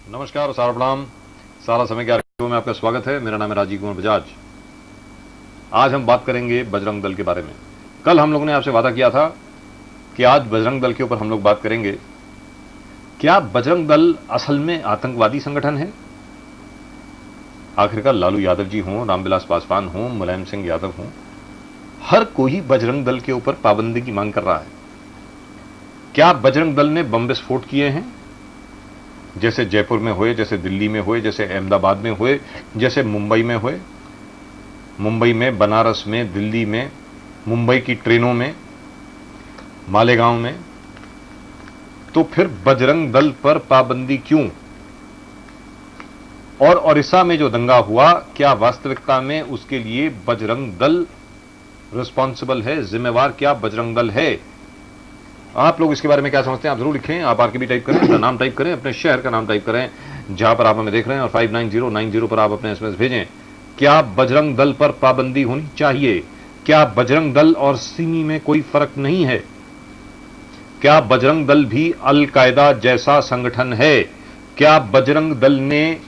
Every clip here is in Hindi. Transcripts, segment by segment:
नमस्कार, सारा प्रणाम। सारा समय के कार्यक्रम में आपका स्वागत है। मेरा नाम है राजीव कुमार बजाज। आज हम बात करेंगे बजरंग दल के बारे में। कल हम लोगों ने आपसे वादा किया था कि आज बजरंग दल के ऊपर हम लोग बात करेंगे। क्या बजरंग दल असल में आतंकवादी संगठन है? आखिरकार लालू यादव जी हों, रामविलास पासवान हों, मुलायम सिंह यादव हों, हर कोई बजरंग दल के ऊपर पाबंदी की मांग कर रहा है। क्या बजरंग दल ने बम विस्फोट किए हैं, जैसे जयपुर में हुए, जैसे दिल्ली में हुए, जैसे अहमदाबाद में हुए, जैसे मुंबई में हुए? मुंबई में, बनारस में, दिल्ली में, मुंबई की ट्रेनों में, मालेगांव में। तो फिर बजरंग दल पर पाबंदी क्यों? और ओडिशा में जो दंगा हुआ, क्या वास्तविकता में उसके लिए बजरंग दल रिस्पॉन्सिबल है, जिम्मेवार क्या बजरंग दल है? आप लोग इसके बारे में क्या समझते हैं? आप जरूर लिखें। आप आरकेबी टाइप करें, अपना नाम टाइप करें, अपने शहर का नाम टाइप करें जहां पर आप हमें देख रहे हैं, और 59090 पर आप अपने एसएमएस भेजें। क्या बजरंग दल पर पाबंदी होनी चाहिए? क्या बजरंग दल और सिमी में कोई फर्क नहीं है? क्या बजरंग दल भी अल कायदा जैसा संगठन है? क्या बजरंग दल ने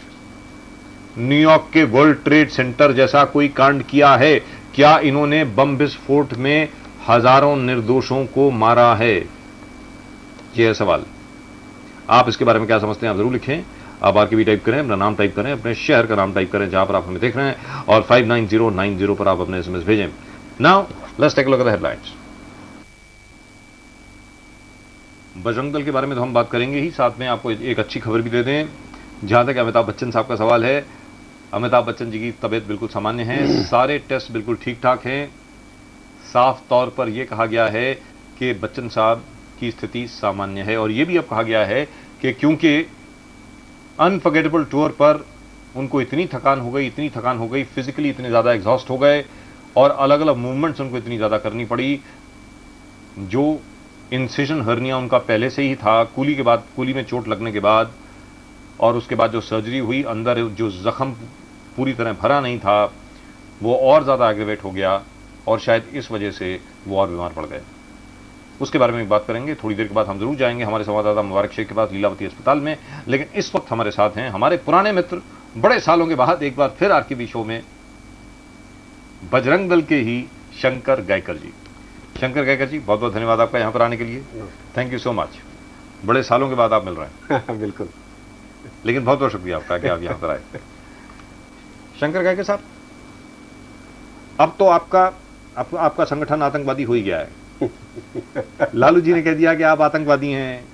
न्यूयॉर्क के वर्ल्ड ट्रेड सेंटर जैसा कोई कांड किया है? क्या इन्होंने बम विस्फोट में हजारों निर्दोषों को मारा है? यह है सवाल। आप इसके बारे में क्या समझते हैं? आप जरूर लिखें। आप आरकेबी टाइप करें, अपना नाम टाइप करें, अपने शहर का नाम टाइप करें जहां पर आप हमें देख रहे हैं, और 59090 पर आप अपने एसएमएस भेजें। Now let's take a look at the headlines. Bajrang Dal के बारे में तो हम बात करेंगे ही, साथ में आपको एक अच्छी खबर भी दे दें। जहां तक अमिताभ बच्चन साहब का सवाल है, अमिताभ बच्चन जी की तबीयत बिल्कुल सामान्य है, सारे टेस्ट बिल्कुल ठीक ठाक हैं। साफ तौर पर यह कहा गया है कि बच्चन साहब की स्थिति सामान्य है, और यह भी अब कहा गया है कि क्योंकि अनफॉरगेटेबल टूर पर उनको इतनी थकान हो गई, फिजिकली इतने ज्यादा एग्जॉस्ट हो गए, और अलग अलग मूवमेंट्स उनको इतनी ज्यादा करनी पड़ी। जो इंसिजन हर्निया उनका पहले से ही था, कूली में चोट लगने के बाद, और उसके बाद जो सर्जरी हुई, अंदर जो जख्म पूरी तरह भरा नहीं था, वो और ज्यादा एग्रेवेट हो गया, और शायद इस वजह से वो और बीमार पड़ गए। उसके बारे में बात करेंगे। थोड़ी देर के बाद हम जरूर जाएंगे हमारे संवाददाता मुबारक शेख के पास, लीलावती अस्पताल में। लेकिन इस वक्त हमारे साथ हैं हमारे पुराने मित्र, बड़े सालों के बाद एक बार फिर आरकेबी शो में, बजरंग दल के ही शंकर गायकर जी। शंकर गायकर जी, बहुत बहुत धन्यवाद आपका यहां पर आने के लिए। Thank you so much. बड़े सालों के बाद आप मिल रहे हैं। बिल्कुल। लेकिन बहुत बहुत शुक्रिया आपका कि आप यहां पर आए। शंकर गायकर साहब, अब तो आपका संगठन आतंकवादी हो ही गया है। लालू जी ने कह दिया कि आप आतंकवादी हैं,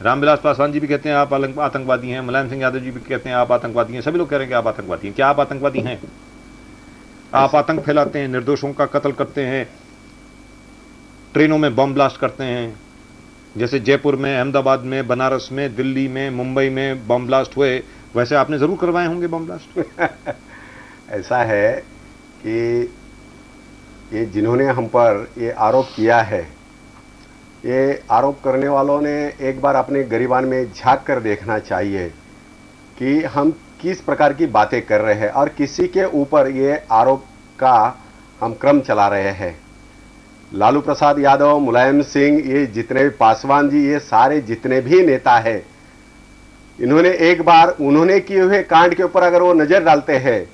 रामविलास पासवान जी भी कहते हैं आप आतंकवादी हैं, मुलायम सिंह यादव जी भी कहते हैं आप आतंकवादी हैं, सभी लोग कह रहे हैं कि आप आतंकवादी हैं। क्या आप आतंकवादी हैं? आप आतंक फैलाते हैं, निर्दोषों का कत्ल करते हैं, ट्रेनों में बम ब्लास्ट करते हैं, जैसे जयपुर में, अहमदाबाद में, बनारस में, दिल्ली में, मुंबई में बम ब्लास्ट हुए, वैसे आपने जरूर करवाए होंगे बम ब्लास्ट। ऐसा है कि ये जिन्होंने हम पर ये आरोप किया है, ये आरोप करने वालों ने एक बार अपने गिरबान में झांक कर देखना चाहिए कि हम किस प्रकार की बातें कर रहे हैं और किसी के ऊपर ये आरोप का हम क्रम चला रहे हैं। लालू प्रसाद यादव, मुलायम सिंह, ये जितने भी, पासवान जी, ये सारे जितने भी नेता हैं, इन्होंने एक बार उन्होंने किए हुए कांड के ऊपर अगर वो नजर डालते हैं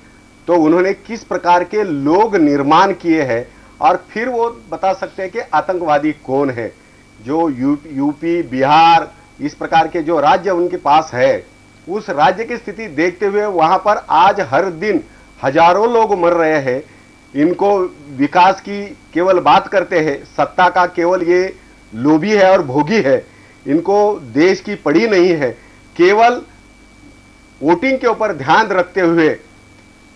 तो उन्होंने किस प्रकार के लोग निर्माण किए हैं, और फिर वो बता सकते हैं कि आतंकवादी कौन है। जो यूपी, बिहार, इस प्रकार के जो राज्य उनके पास है, उस राज्य की स्थिति देखते हुए वहां पर आज हर दिन हजारों लोग मर रहे हैं। इनको विकास की केवल बात करते हैं, सत्ता का केवल ये लोभी है और भोगी है, इनको देश की पड़ी नहीं है। केवल वोटिंग के ऊपर ध्यान रखते हुए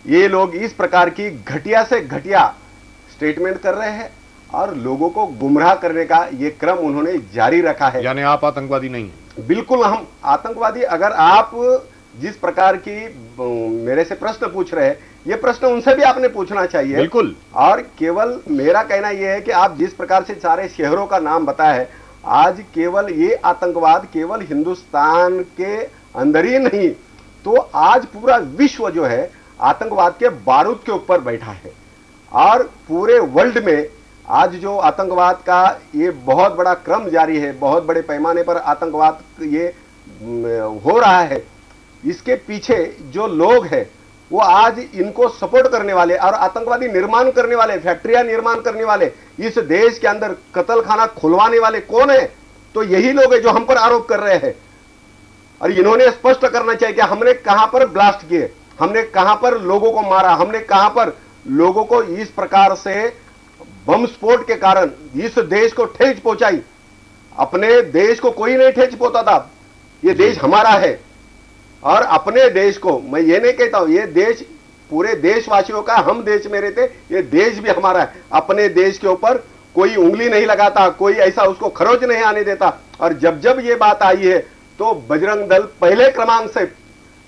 ये लोग इस प्रकार की घटिया से घटिया स्टेटमेंट कर रहे हैं और लोगों को गुमराह करने का ये क्रम उन्होंने जारी रखा है। यानी आप आतंकवादी नहीं हैं? बिल्कुल हम आतंकवादी, अगर आप जिस प्रकार की मेरे से प्रश्न पूछ रहे हैं, ये प्रश्न उनसे भी आपने पूछना चाहिए। बिल्कुल। और केवल मेरा कहना यह है कि आप जिस प्रकार से सारे शहरों का नाम बताया है, आज केवल ये आतंकवाद केवल हिंदुस्तान के अंदर ही नहीं, तो आज पूरा विश्व जो है आतंकवाद के बारूद के ऊपर बैठा है। और पूरे वर्ल्ड में आज जो आतंकवाद का ये बहुत बड़ा क्रम जारी है, बहुत बड़े पैमाने पर आतंकवाद ये हो रहा है, इसके पीछे जो लोग हैं वो आज इनको सपोर्ट करने वाले और आतंकवादी निर्माण करने वाले, फैक्ट्रियां निर्माण करने वाले, इस देश के अंदर कत्ल खाना खुलवाने वाले कौन है? तो यही लोग हैं जो हम पर आरोप कर रहे हैं। और इन्होंने स्पष्ट करना चाहिए कि हमने कहां पर ब्लास्ट किए, हमने कहां पर लोगों को मारा, हमने कहां पर लोगों को इस प्रकार से बम स्फोट के कारण इस देश को ठेस पहुंचाई। अपने देश को कोई नहीं ठेस पहुंचाता, ये देश हमारा है। और अपने देश को, मैं ये नहीं कहता हूं, ये देश पूरे देशवासियों का, हम देश में रहते, ये देश भी हमारा है। अपने देश के ऊपर कोई उंगली नहीं लगाता, कोई ऐसा उसको खरोच नहीं आने देता। और जब जब ये बात आई है तो बजरंग दल पहले क्रमांक से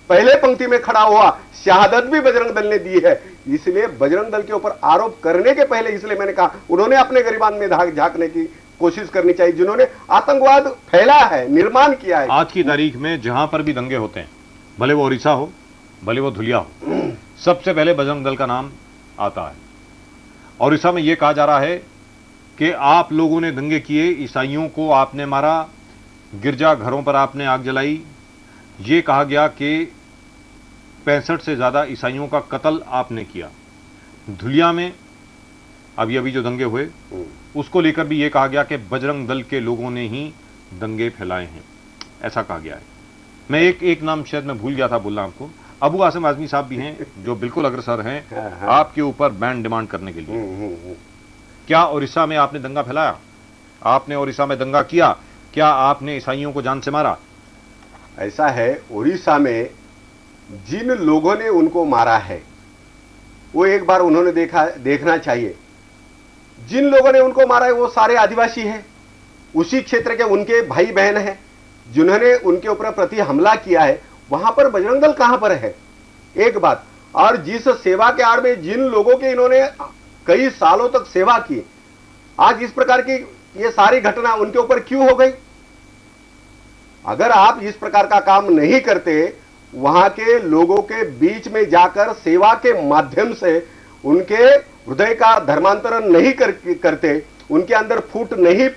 पहले पंक्ति में खड़ा हुआ, शहादत भी बजरंग दल ने दी है। इसलिए बजरंग दल के ऊपर आरोप करने के पहले, इसलिए मैंने कहा, उन्होंने अपने गिरबान में झांकने की कोशिश करनी चाहिए, जिन्होंने आतंकवाद फैला है, निर्माण किया है। आज की तारीख में जहां पर भी दंगे होते हैं, भले वो ओडिशा हो, भले वो धुलिया हो, सबसे पहले बजरंग दल का नाम आता है। ओडिशा में यह कहा जा रहा है कि आप लोगों ने दंगे किए, ईसाइयों को आपने मारा, गिरजा घरों पर आपने आग जलाई। ये कहा गया कि 65 से ज्यादा ईसाइयों का कत्ल आपने किया। धुलिया में अभी अभी जो दंगे हुए उसको लेकर भी ये कहा गया कि बजरंग दल के लोगों ने ही दंगे फैलाए हैं, ऐसा कहा गया है। मैं एक नाम शायद मैं भूल गया था बोलना आपको, अबू आसिम आजमी साहब भी हैं जो बिल्कुल अग्रसर हैं आपके ऊपर बैन डिमांड करने के लिए। क्या ओडिशा में आपने दंगा फैलाया? आपने ओडिशा में दंगा किया? क्या आपने ईसाइयों को जान से मारा? ऐसा है, ओडिशा में जिन लोगों ने उनको मारा है वो एक बार उन्होंने देखना चाहिए। जिन लोगों ने उनको मारा है वो सारे आदिवासी हैं, उसी क्षेत्र के उनके भाई बहन हैं जिन्होंने उनके ऊपर प्रति हमला किया है। वहां पर बजरंग दल कहां पर है? एक बात। और जिस सेवा के आड़ में जिन लोगों के इन्होंने कई सालों तक सेवा की, आज इस प्रकार की ये सारी घटना उनके ऊपर क्यों हो गई? अगर आप इस प्रकार का काम नहीं करते, वहां के लोगों के बीच में जाकर सेवा के माध्यम से उनके हृदय का धर्मांतरण नहीं करते, उनके अंदर फूट नहीं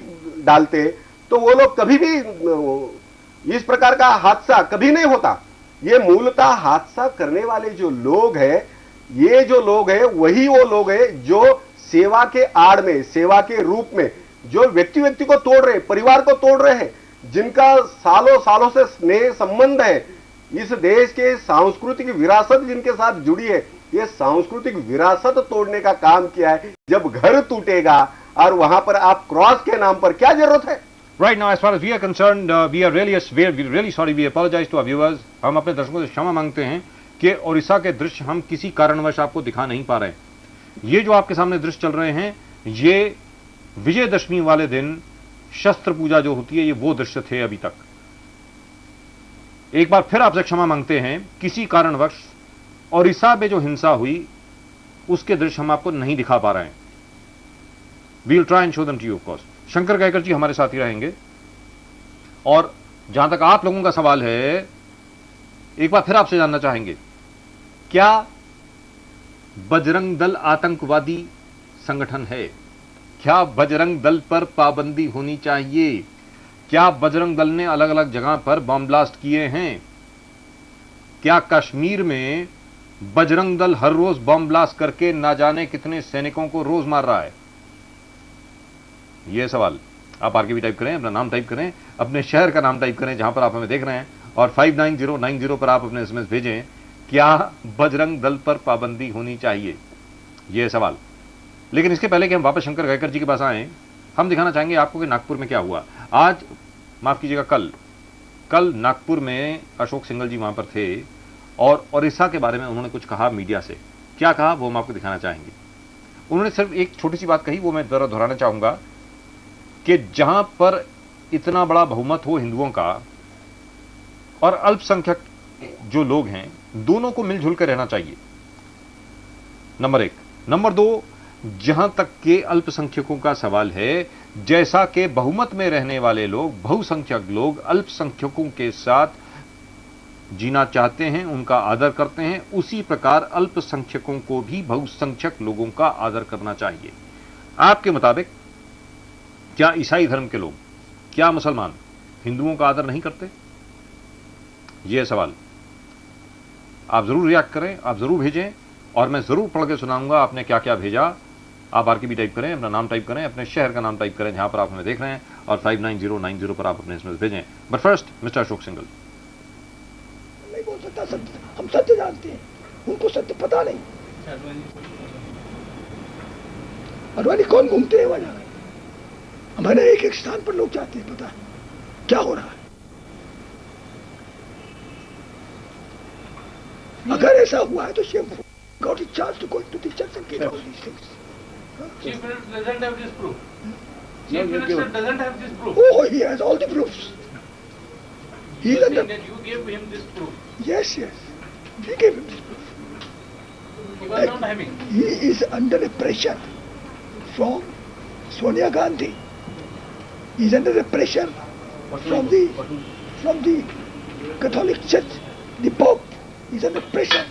डालते, तो वो लोग कभी भी इस प्रकार का हादसा कभी नहीं होता। ये मूलतः हादसा करने वाले जो लोग हैं, ये जो लोग हैं वही वो लोग हैं जो सेवा के आड़ में, सेवा के रूप में जो व्यक्ति को तोड़ रहे, परिवार को तोड़ रहे हैं, जिनका सालों सालों से स्नेह संबंध है, इस देश के सांस्कृतिक विरासत जिनके साथ जुड़ी है, ये सांस्कृतिक विरासत तोड़ने का काम किया है। जब घर टूटेगा और वहां पर आप क्रॉस के नाम पर क्या जरूरत है? Right now, as far as we are concerned, we are really sorry. We apologize to our viewers. हम अपने दर्शकों से क्षमा मांगते हैं कि ओडिशा के दृश्य हम किसी कारणवश आपको दिखा नहीं पा रहे। ये जो आपके सामने दृश्य चल रहे हैं, ये विजयदशमी वाले दिन शस्त्र पूजा जो होती है, ये वो दृश्य थे अभी तक। एक बार फिर आपसे क्षमा मांगते हैं, किसी कारणवश ओडिशा में जो हिंसा हुई उसके दृश्य हम आपको नहीं दिखा पा रहे हैं। We will try and show them to you of course. Shankar Gaykar ji हमारे साथ ही रहेंगे। और जहां तक आप लोगों का सवाल है, एक बार फिर आपसे जानना चाहेंगे, क्या बजरंग दल आतंकवादी संगठन है? क्या बजरंग दल पर पाबंदी होनी चाहिए? क्या बजरंग दल ने अलग अलग जगह पर बम ब्लास्ट किए हैं? क्या कश्मीर में बजरंग दल हर रोज बम ब्लास्ट करके ना जाने कितने सैनिकों को रोज मार रहा है? यह सवाल आप आगे भी टाइप करें, अपना नाम टाइप करें, अपने शहर का नाम टाइप करें जहां पर आप हमें देख रहे हैं, और 59090 पर आप अपने एसएमएस भेजें, क्या बजरंग दल पर पाबंदी होनी चाहिए? यह सवाल। लेकिन इसके पहले कि हम वापस शंकर गायकर जी के पास आए, हम दिखाना चाहेंगे आपको कि नागपुर में क्या हुआ आज, माफ कीजिएगा कल नागपुर में अशोक सिंघल जी वहां पर थे और ओडिशा के बारे में उन्होंने कुछ कहा मीडिया से। क्या कहा वो हम आपको दिखाना चाहेंगे। उन्होंने सिर्फ एक छोटी सी बात कही, वो मैं जरा दोहराना चाहूंगा कि जहां पर इतना बड़ा बहुमत हो हिंदुओं का और अल्पसंख्यक जो लोग हैं, दोनों को मिलजुल कर रहना चाहिए, नंबर 1। नंबर 2, जहां तक के अल्पसंख्यकों का सवाल है, जैसा कि बहुमत में रहने वाले लोग, बहुसंख्यक लोग अल्पसंख्यकों के साथ जीना चाहते हैं, उनका आदर करते हैं, उसी प्रकार अल्पसंख्यकों को भी बहुसंख्यक लोगों का आदर करना चाहिए। आपके मुताबिक क्या ईसाई धर्म के लोग, क्या मुसलमान हिंदुओं का आदर नहीं करते? ये सवाल आप जरूर रिएक्ट करें, आप जरूर भेजें और मैं जरूर पढ़ के सुनाऊंगा आपने क्या क्या भेजा। आप आरकेबी टाइप करें, अपना नाम टाइप करें, अपने शहर का नाम टाइप करें जहां पर आप हमें देख रहे हैं और 59090 पर आप अपने एसएमएस भेजें। But first mister Ashok Singhal. नहीं बोल सकता सत्य, हम सत्य जानते हैं, उनको सत्य पता नहीं। अडवाणी कौन घूमते हैं वहां? हमारे एक एक स्थान पर लोग जाते हैं, पता है क्या हो रहा है। अगर ऐसा हुआ है तो Shem got a chance to go into the church and get all these things. Chief Minister doesn't have this proof. Chief Minister doesn't have this proof. Oh, he has all the proofs. He You is are under. saying that you gave him this proof. Yes, yes. We gave him this proof. He was not having. He is under a pressure from Sonia Gandhi. He is under a pressure from the Catholic Church, the Pope. He is under pressure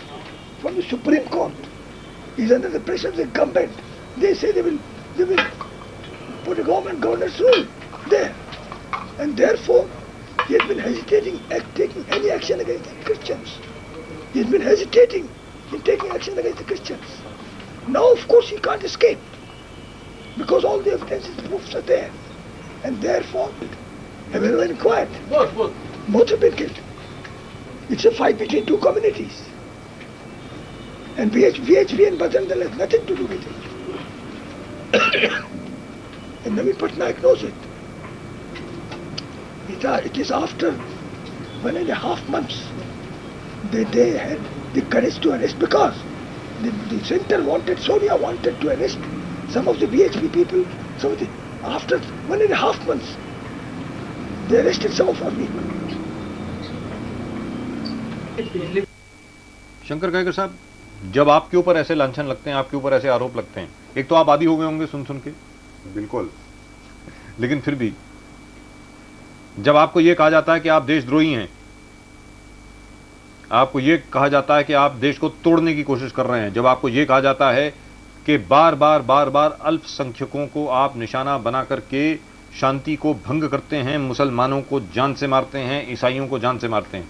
from the Supreme Court. He is under the pressure of the government. They say they will put a governor's rule there, and therefore he has been hesitating at taking any action against the Christians. He has been hesitating in taking action against the Christians. Now, of course, he can't escape because all the evidences, proofs are there, and therefore have been inquired. Both have been killed. It's a fight between two communities. And VHV and Bajrang Dal has nothing to do with it. And Naveen Patnaik knows it. It is after 1.5 months that they had the courage to arrest, because the center wanted, Sonia wanted to arrest some of the VHP people. After 1.5 months, they arrested some of our people. Shankar Kaykar साहब, जब आपके ऊपर ऐसे लांछन लगते हैं, आपके ऊपर ऐसे आरोप लगते हैं, एक तो आप आदी हो गए होंगे सुन सुन के, बिल्कुल, लेकिन फिर भी जब आपको यह कहा जाता है कि आप देशद्रोही हैं, आपको यह कहा जाता है कि आप देश को तोड़ने की कोशिश कर रहे हैं, जब आपको यह कहा जाता है कि बार बार अल्पसंख्यकों को आप निशाना बना करके शांति को भंग करते हैं, मुसलमानों को जान से मारते हैं, ईसाइयों को जान से मारते हैं,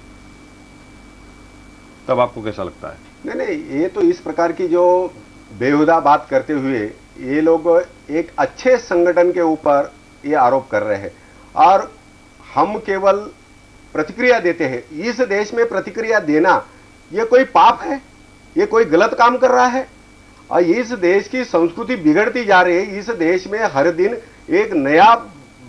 तब आपको कैसा लगता है? नहीं, ये तो इस प्रकार की जो बेहुदा बात करते हुए ये लोग एक अच्छे संगठन के ऊपर ये आरोप कर रहे हैं और हम केवल प्रतिक्रिया देते हैं। इस देश में प्रतिक्रिया देना ये कोई पाप है? ये कोई गलत काम कर रहा है? और इस देश की संस्कृति बिगड़ती जा रही है। इस देश में हर दिन एक नया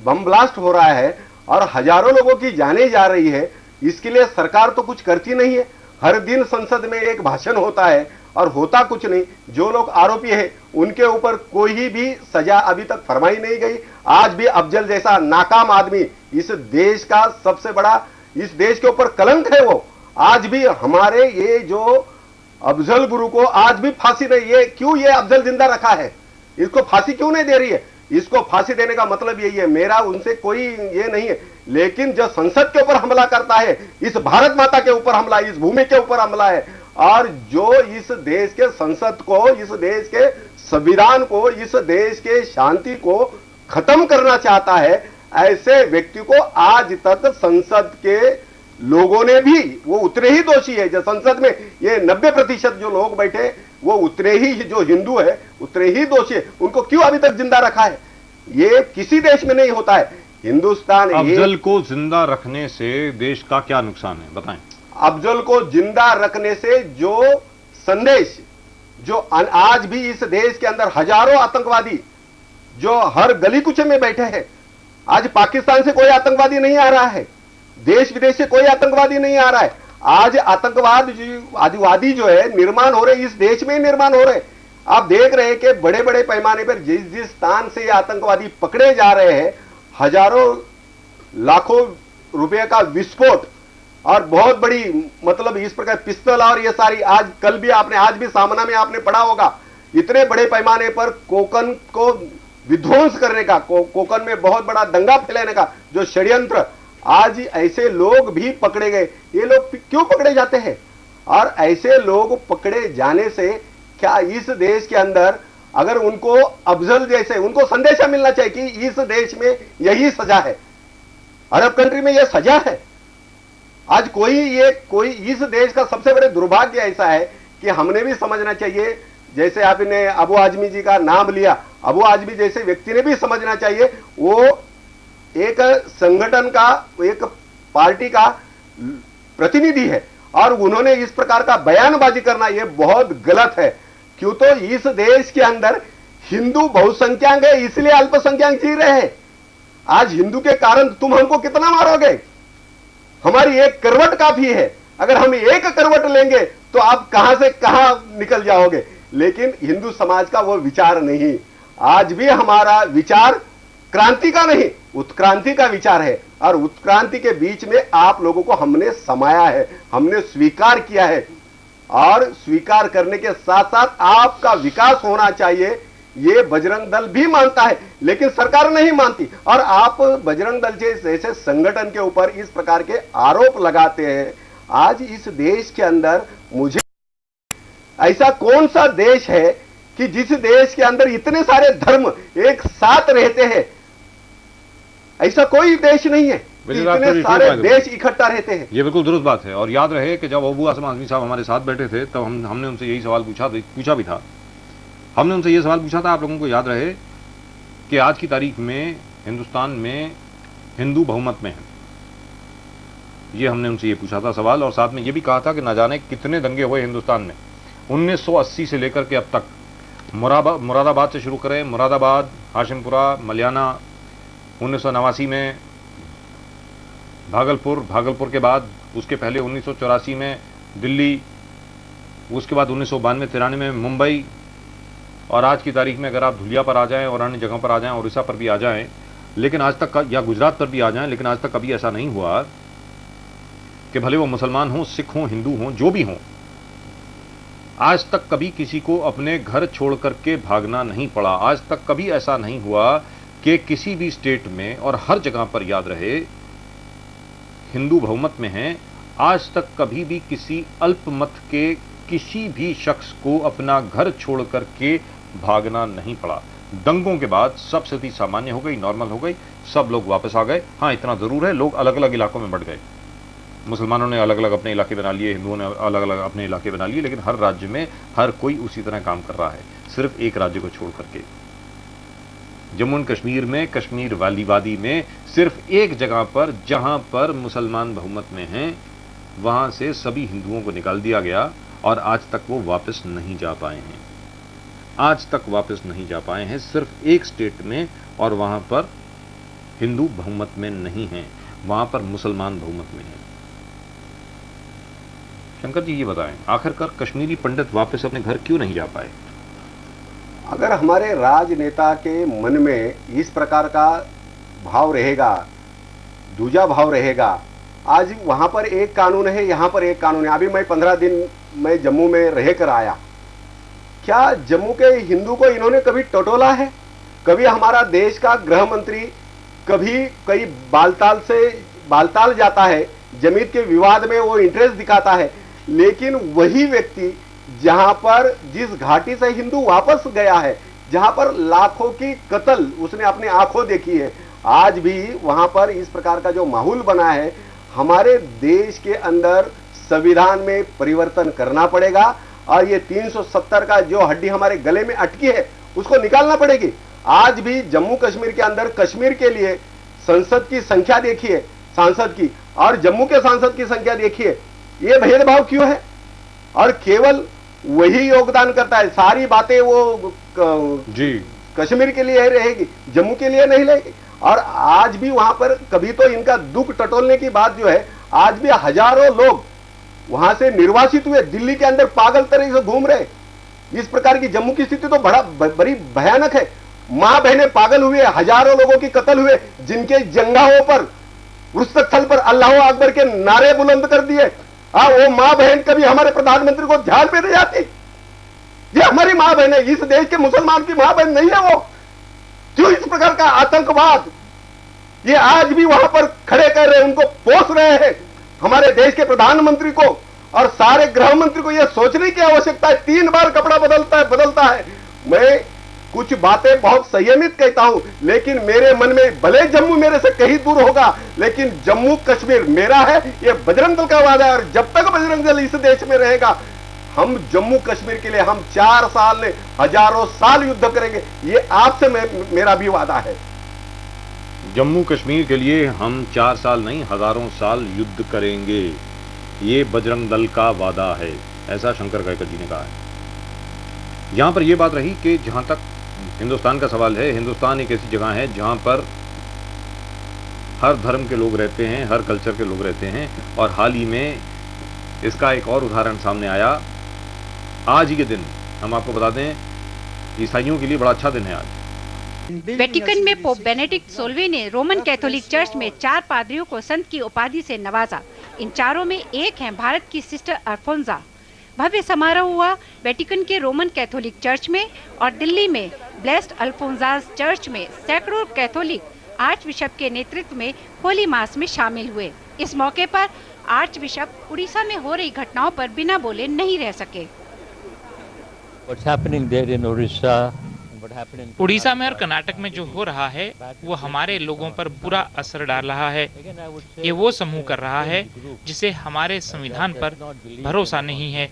बम ब्लास्ट हो रहा है और हजारों लोगों की जानें जा रही है। इसके लिए सरकार तो कुछ करती नहीं है। हर दिन संसद में एक भाषण होता है और होता कुछ नहीं। जो लोग आरोपी हैं उनके ऊपर कोई भी सजा अभी तक फरमाई नहीं गई। आज भी अफजल जैसा नाकाम आदमी, इस देश का सबसे बड़ा, इस देश के ऊपर कलंक है, वो आज भी हमारे ये जो अफजल गुरु को आज भी फांसी नहीं, ये क्यों ये अफजल जिंदा रखा है? इसको फांसी क्यों नहीं दे रही है? इसको फांसी देने का मतलब यही है। मेरा उनसे कोई ये नहीं है, लेकिन जो संसद के ऊपर हमला करता है, इस भारत माता के ऊपर हमला, इस भूमि के ऊपर हमला है, और जो इस देश के संसद को, इस देश के संविधान को, इस देश के शांति को खत्म करना चाहता है, ऐसे व्यक्ति को आज तक संसद के लोगों ने भी, वो उतने ही दोषी है। जो संसद में ये 90% जो लोग बैठे वो उतने ही, जो हिंदू है उतने ही दोषी है। उनको क्यों अभी तक जिंदा रखा है? ये किसी देश में नहीं होता है। हिंदुस्तान अफजल को जिंदा रखने से देश का क्या नुकसान है, बताएं? अफजल को जिंदा रखने से जो संदेश, जो आज भी इस देश के अंदर हजारों आतंकवादी जो हर गली कुचे में बैठे हैं, आज पाकिस्तान से कोई आतंकवादी नहीं आ रहा है, देश विदेश से कोई आतंकवादी नहीं आ रहा है। आज आतंकवादी जो है निर्माण हो रहे, इस देश में ही निर्माण हो रहे। आप देख रहे हैं कि बड़े बड़े पैमाने पर जिस स्थान से आतंकवादी पकड़े जा रहे हैं, हजारों लाखों रुपए का विस्फोट और बहुत बड़ी, मतलब इस प्रकार पिस्तौल और ये सारी, आज कल भी आपने, आज भी सामना में आपने पढ़ा होगा, इतने बड़े पैमाने पर कोकन को विध्वंस करने का, कोकन में बहुत बड़ा दंगा फैलाने का जो षड्यंत्र, आज ऐसे लोग भी पकड़े गए। ये लोग क्यों पकड़े जाते हैं? और ऐसे लोग पकड़े जाने से क्या इस देश के अंदर, अगर उनको अफजल जैसे, उनको संदेशा मिलना चाहिए कि इस देश में यही सजा है, अरब कंट्री में यह सजा है। आज कोई इस देश का सबसे बड़े दुर्भाग्य ऐसा है कि हमने भी समझना चाहिए, जैसे आपने अबू आजमी जी का नाम लिया, अबू आजमी जैसे व्यक्ति ने भी समझना चाहिए, वो एक संगठन का, एक पार्टी का प्रतिनिधि है और उन्होंने इस प्रकार का बयानबाजी करना यह बहुत गलत है। क्यों? तो इस देश के अंदर हिंदू बहुसंख्यक है, इसलिए अल्पसंख्यक जी रहे हैं। आज हिंदू के कारण तुम हमको कितना मारोगे? हमारी एक करवट काफी है। अगर हम एक करवट लेंगे तो आप कहां से कहां निकल जाओगे। लेकिन हिंदू समाज का वो विचार नहीं। आज भी हमारा विचार क्रांति का नहीं, उत्क्रांति का विचार है और उत्क्रांति के बीच में आप लोगों को हमने समाया है, हमने स्वीकार किया है और स्वीकार करने के साथ साथ आपका विकास होना चाहिए, ये बजरंग दल भी मानता है, लेकिन सरकार नहीं मानती। और आप बजरंग दल जैसे संगठन के ऊपर इस प्रकार के आरोप लगाते हैं। आज इस देश के अंदर मुझे ऐसा कौन सा देश है कि जिस देश के अंदर इतने सारे धर्म एक साथ रहते हैं? ऐसा कोई देश नहीं है कि इतने सारे देश इकट्ठा रहते हैं। ये बिल्कुल दुरुस्त बात है। और याद रहे कि जब अबू आसम आजमी साहब हमारे साथ बैठे थे तब हमने उनसे यही सवाल पूछा भी था। हमने उनसे ये सवाल पूछा था, आप लोगों को याद रहे, कि आज की तारीख में हिंदुस्तान में हिंदू बहुमत में है। ये हमने उनसे ये पूछा था सवाल, और साथ में ये भी कहा था कि न जाने कितने दंगे हुए हिंदुस्तान में 1980 से लेकर के अब तक। मुरादाबाद से शुरू करें, मुरादाबाद, हाशिमपुरा, मलियाना, 1989 में भागलपुर के बाद उसके पहले 1984 में दिल्ली, उसके बाद 1992-93 में मुंबई, और आज की तारीख में अगर आप धुलिया पर आ जाएं और अन्य जगहों पर आ जाएं, उड़ीसा पर भी आ जाएं, लेकिन आज तक, या गुजरात पर भी आ जाएं, लेकिन आज तक कभी ऐसा नहीं हुआ कि भले वो मुसलमान हों, सिख हों, हिंदू हों, जो भी हों, आज तक कभी किसी को अपने घर छोड़ करके भागना नहीं पड़ा। आज तक कभी ऐसा नहीं हुआ कि किसी भी स्टेट में, और हर जगह पर याद रहे हिंदू बहुमत में हैं, आज तक कभी भी किसी अल्पमत के किसी भी शख्स को अपना घर छोड़ करके भागना नहीं पड़ा। दंगों के बाद सब स्थिति सामान्य हो गई, नॉर्मल हो गई, सब लोग वापस आ गए। हाँ, इतना जरूर है, लोग अलग अलग इलाकों में बढ़ गए। मुसलमानों ने अलग अलग अपने इलाके बना लिए, हिंदुओं ने अलग अलग अपने इलाके बना लिए, लेकिन हर राज्य में हर कोई उसी तरह काम कर रहा है, सिर्फ एक राज्य को छोड़ करके। जम्मू एंड कश्मीर में, कश्मीर वाली वादी में सिर्फ एक जगह पर, जहां पर मुसलमान बहुमत में हैं, वहां से सभी हिंदुओं को निकाल दिया गया और आज तक वो वापस नहीं जा पाए हैं। आज तक वापस नहीं जा पाए हैं, सिर्फ एक स्टेट में, और वहां पर हिंदू बहुमत में नहीं हैं, वहां पर मुसलमान बहुमत में हैं। शंकर जी ये बताएं, आखिरकार कश्मीरी पंडित वापस अपने घर क्यों नहीं जा पाए? अगर हमारे राजनेता के मन में इस प्रकार का भाव रहेगा, दूजा भाव रहेगा, आज वहां पर एक कानून है, यहां पर एक कानून है। अभी मैं 15 दिन मैं जम्मू में रह कर आया। क्या जम्मू के हिंदू को इन्होंने कभी टटोला है? कभी हमारा देश का गृह मंत्री कभी कई बालताल जाता है, जमीन के विवाद में वो इंटरेस्ट दिखाता है, लेकिन वही व्यक्ति जहां पर जिस घाटी से हिंदू वापस गया है, जहां पर लाखों की कत्ल उसने अपनी आंखों देखी है, आज भी वहां पर इस प्रकार का जो माहौल बना है, हमारे देश के अंदर संविधान में परिवर्तन करना पड़ेगा और ये 370 का जो हड्डी हमारे गले में अटकी है उसको निकालना पड़ेगी। आज भी जम्मू कश्मीर के अंदर कश्मीर के लिए संसद की संख्या देखिए, सांसद की, और जम्मू के सांसद की संख्या देखिए, ये भेदभाव क्यों है? और केवल वही योगदान करता है, सारी बातें वो जी कश्मीर के लिए रहेगी, जम्मू के लिए नहीं रहेगी। और आज भी वहां पर कभी तो इनका दुख टटोलने की बात जो है, आज भी हजारों लोग वहां से निर्वासित हुए, दिल्ली के अंदर पागल तरह से घूम रहे। इस प्रकार की जम्मू की स्थिति तो बड़ी भयानक है। मां बहनें पागल हुए, हजारों लोगों की कत्ल हुए, जिनके जंगाहों पर, स्थल पर अल्लाह अकबर के नारे बुलंद कर दिए। वो मां बहन कभी हमारे प्रधानमंत्री को ध्यान में नहीं आती। ये हमारी मां बहन है, इस देश के मुसलमान की मां बहन नहीं है वो। क्यों इस प्रकार का आतंकवाद ये आज भी वहां पर खड़े कर रहे हैं, उनको पोस रहे हैं। हमारे देश के प्रधानमंत्री को और सारे गृह मंत्री को यह सोचने की आवश्यकता है, 3 बार कपड़ा बदलता है। मैं कुछ बातें बहुत संयमित कहता हूं, लेकिन मेरे मन में भले जम्मू मेरे से कहीं दूर होगा, लेकिन जम्मू कश्मीर मेरा है, ये बजरंग दल का वादा है। और जब तक बजरंग दल इस देश में रहेगा, हम जम्मू कश्मीर के लिए हम 4 साल ने हजारों साल युद्ध करेंगे। ये आपसे मेरा भी वादा है। जम्मू कश्मीर के लिए हम 4 साल नहीं हजारों साल युद्ध करेंगे, ये बजरंग दल का वादा है, ऐसा शंकर कायकर जी ने कहा है। यहां पर यह बात रही कि जहां तक हिंदुस्तान का सवाल है, हिंदुस्तान एक ऐसी जगह है जहां पर हर धर्म के लोग रहते हैं, हर कल्चर के लोग रहते हैं। और हाल ही में इसका एक और उदाहरण सामने आया। आज ही के दिन हम आपको बता दें, ईसाइयों के लिए बड़ा अच्छा दिन है आज। वेटिकन में पोप बेनेडिक्ट 16वें ने रोमन कैथोलिक चर्च में 4 पादरियों को संत की उपाधि से नवाजा। इन चारों में एक हैं भारत की सिस्टर अल्फोंसा। भव्य समारोह हुआ वेटिकन के रोमन कैथोलिक चर्च में और दिल्ली में ब्लेस्ड अल्फोंसाज चर्च में सैकड़ों कैथोलिक आर्च बिशप के नेतृत्व में होली मास में शामिल हुए। इस मौके पर आर्च बिशप उड़ीसा में हो रही घटनाओं पर बिना बोले नहीं रह सके। उड़ीसा में और कर्नाटक में जो हो रहा है वो हमारे लोगों पर बुरा असर डाल रहा है। ये वो समूह कर रहा है जिसे हमारे संविधान पर भरोसा नहीं है।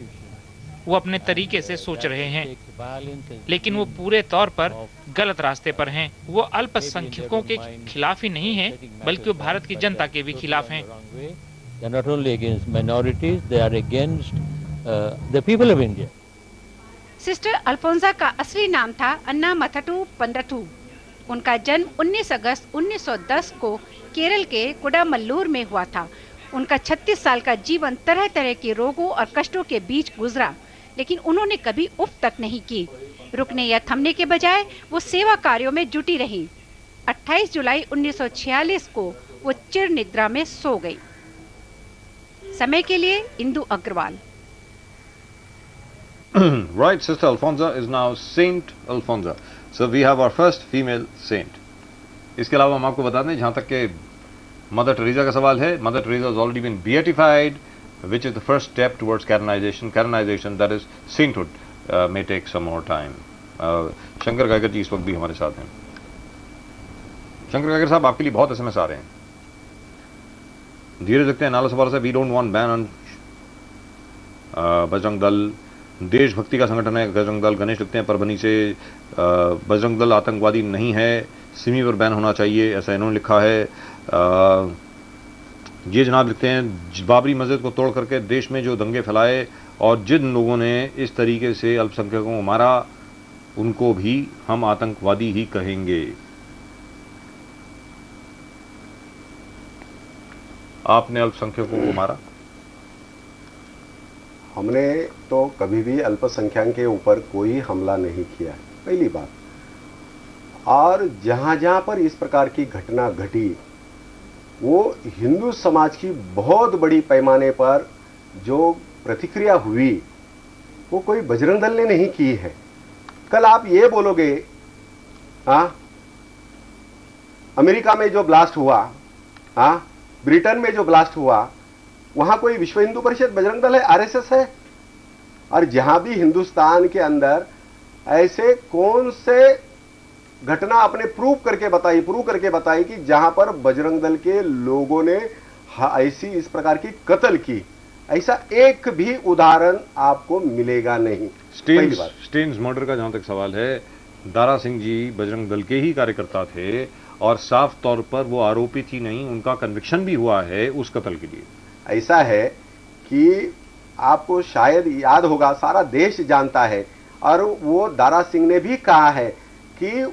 वो अपने तरीके से सोच रहे हैं, लेकिन वो पूरे तौर पर गलत रास्ते पर हैं। वो अल्पसंख्यकों के खिलाफ ही नहीं है, बल्कि वो भारत की जनता के भी खिलाफ हैं। सिस्टर अल्फोंसा का असली नाम था अन्ना मथटू पंड्रथू। उनका जन्म 19 अगस्त 1910 को केरल के कुडामल्लूर में हुआ था। उनका 36 साल का जीवन तरह तरह के रोगों और कष्टों के बीच गुजरा, लेकिन उन्होंने कभी उफ तक नहीं की। रुकने या थमने के बजाय वो सेवा कार्यों में जुटी रही। 28 जुलाई 1946 को वो चिर निद्रा में सो गई। समय के लिए Indu Agarwal. Right, Sister Alfonsa is now Saint Alfonsa. So we have our first female saint. इसके अलावा हम आपको बता दें, जहां तक के मदर टेरेसा का सवाल है, mother Teresa has already been beatified, which is the first step towards canonization. Canonization, that is sainthood, may take some more time. Shankar Kaykar ji इस वक्त भी हमारे साथ हैं। शंकर कायकर साहब, आपके लिए बहुत एसएमएस आ रहे हैं। धीरे रखते हैं। नाला सवाल से, we don't want ban on Bajrang Dal. देशभक्ति का संगठन है बजरंग दल। गणेश लिखते हैं परभनी से, बजरंग दल आतंकवादी नहीं है, सिमी पर बैन होना चाहिए, ऐसा इन्होंने लिखा है। ये जनाब लिखते हैं, बाबरी मस्जिद को तोड़ करके देश में जो दंगे फैलाए और जिन लोगों ने इस तरीके से अल्पसंख्यकों को मारा, उनको भी हम आतंकवादी ही कहेंगे। आपने अल्पसंख्यकों को मारा? हमने तो कभी भी अल्पसंख्यक के ऊपर कोई हमला नहीं किया, पहली बात। और जहां जहां पर इस प्रकार की घटना घटी, वो हिंदू समाज की बहुत बड़ी पैमाने पर जो प्रतिक्रिया हुई, वो कोई बजरंग दल ने नहीं की है। कल आप ये बोलोगे, अमेरिका में जो ब्लास्ट हुआ, ब्रिटेन में जो ब्लास्ट हुआ, वहां कोई विश्व हिंदू परिषद बजरंग दल है, आरएसएस है? और जहां भी हिंदुस्तान के अंदर ऐसे कौन से घटना आपने प्रूव करके बताई कि जहां पर बजरंग दल के लोगों ने ऐसी इस प्रकार की कत्ल की? ऐसा एक भी उदाहरण आपको मिलेगा नहीं। स्टेन्स मर्डर का जहां तक सवाल है, दारा सिंह जी बजरंग दल के ही कार्यकर्ता थे और साफ तौर पर वो आरोपित ही नहीं, उनका कन्विक्शन भी हुआ है उस कत्ल के लिए। ऐसा है कि आपको शायद याद होगा, सारा देश जानता है, और वो दारा सिंह ने भी कहा है कि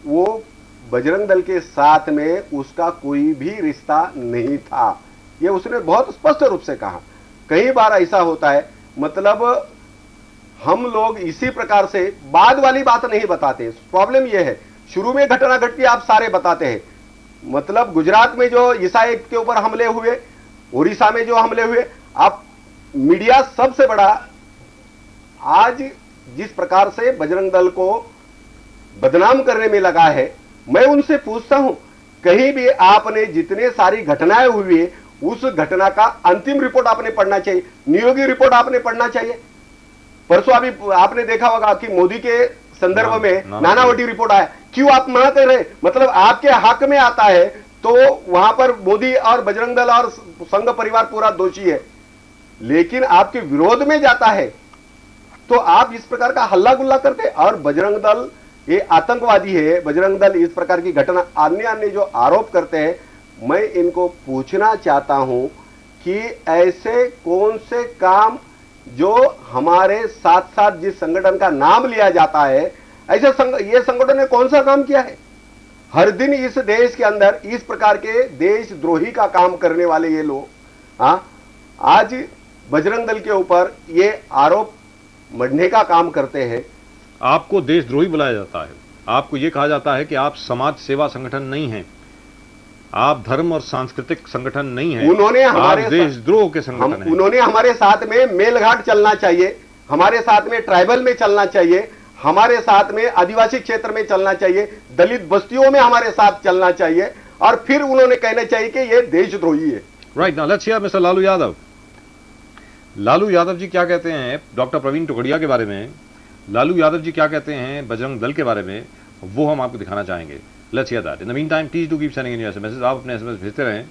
वो बजरंग दल के साथ में उसका कोई भी रिश्ता नहीं था। ये उसने बहुत स्पष्ट रूप से कहा। कई बार ऐसा होता है, मतलब हम लोग इसी प्रकार से बाद वाली बात नहीं बताते। प्रॉब्लम यह है, शुरू में घटना घटती आप सारे बताते हैं। मतलब गुजरात में जो ईसाई के ऊपर हमले हुए, उड़ीसा में जो हमले हुए, आप मीडिया सबसे बड़ा आज जिस प्रकार से बजरंग दल को बदनाम करने में लगा है, मैं उनसे पूछता हूं, कहीं भी आपने जितने सारी घटनाएं हुई उस घटना का अंतिम रिपोर्ट आपने पढ़ना चाहिए, नियोगी रिपोर्ट आपने पढ़ना चाहिए। परसों अभी आपने देखा होगा कि मोदी के संदर्भ में नानावटी रिपोर्ट आया, क्यों आप मना कर रहे? मतलब आपके हक में आता है तो वहां पर मोदी और बजरंग दल और संघ परिवार पूरा दोषी है, लेकिन आपके विरोध में जाता है तो आप इस प्रकार का हल्ला गुल्ला करते। और बजरंग दल ये आतंकवादी है, बजरंग दल इस प्रकार की घटना अन्य अन्य जो आरोप करते हैं, मैं इनको पूछना चाहता हूं कि ऐसे कौन से काम जो हमारे साथ साथ जिस संगठन का नाम लिया जाता है, ऐसे ये संगठन ने कौन सा काम किया है? हर दिन इस देश के अंदर इस प्रकार के देशद्रोही का काम करने वाले ये लोग, आज बजरंग दल के ऊपर ये आरोप मढ़ने का काम करते हैं। आपको देशद्रोही बुलाया जाता है, आपको यह कहा जाता है कि आप समाज सेवा संगठन नहीं हैं, आप धर्म और सांस्कृतिक संगठन नहीं हैं, उन्होंने हमारे देशद्रोह के संगठन हैं। उन्होंने हमारे साथ में मेलघाट चलना चाहिए, हमारे साथ में ट्राइबल में चलना चाहिए, हमारे साथ में आदिवासी क्षेत्र में चलना चाहिए, दलित बस्तियों में हमारे साथ चलना चाहिए, और फिर उन्होंने कहना चाहिए कि ये देशद्रोही है। Right, now let's hear mister Lalu Yadav. Lalu Yadav ji क्या कहते हैं डॉक्टर प्रवीण टोकड़िया के बारे में, लालू यादव जी क्या कहते हैं बजरंग दल के बारे में, वो हम आपको दिखाना चाहेंगे। Let's hear that. In the mean time please do keep sending in your SMS. आप अपने एसएमएस भेजते रहें।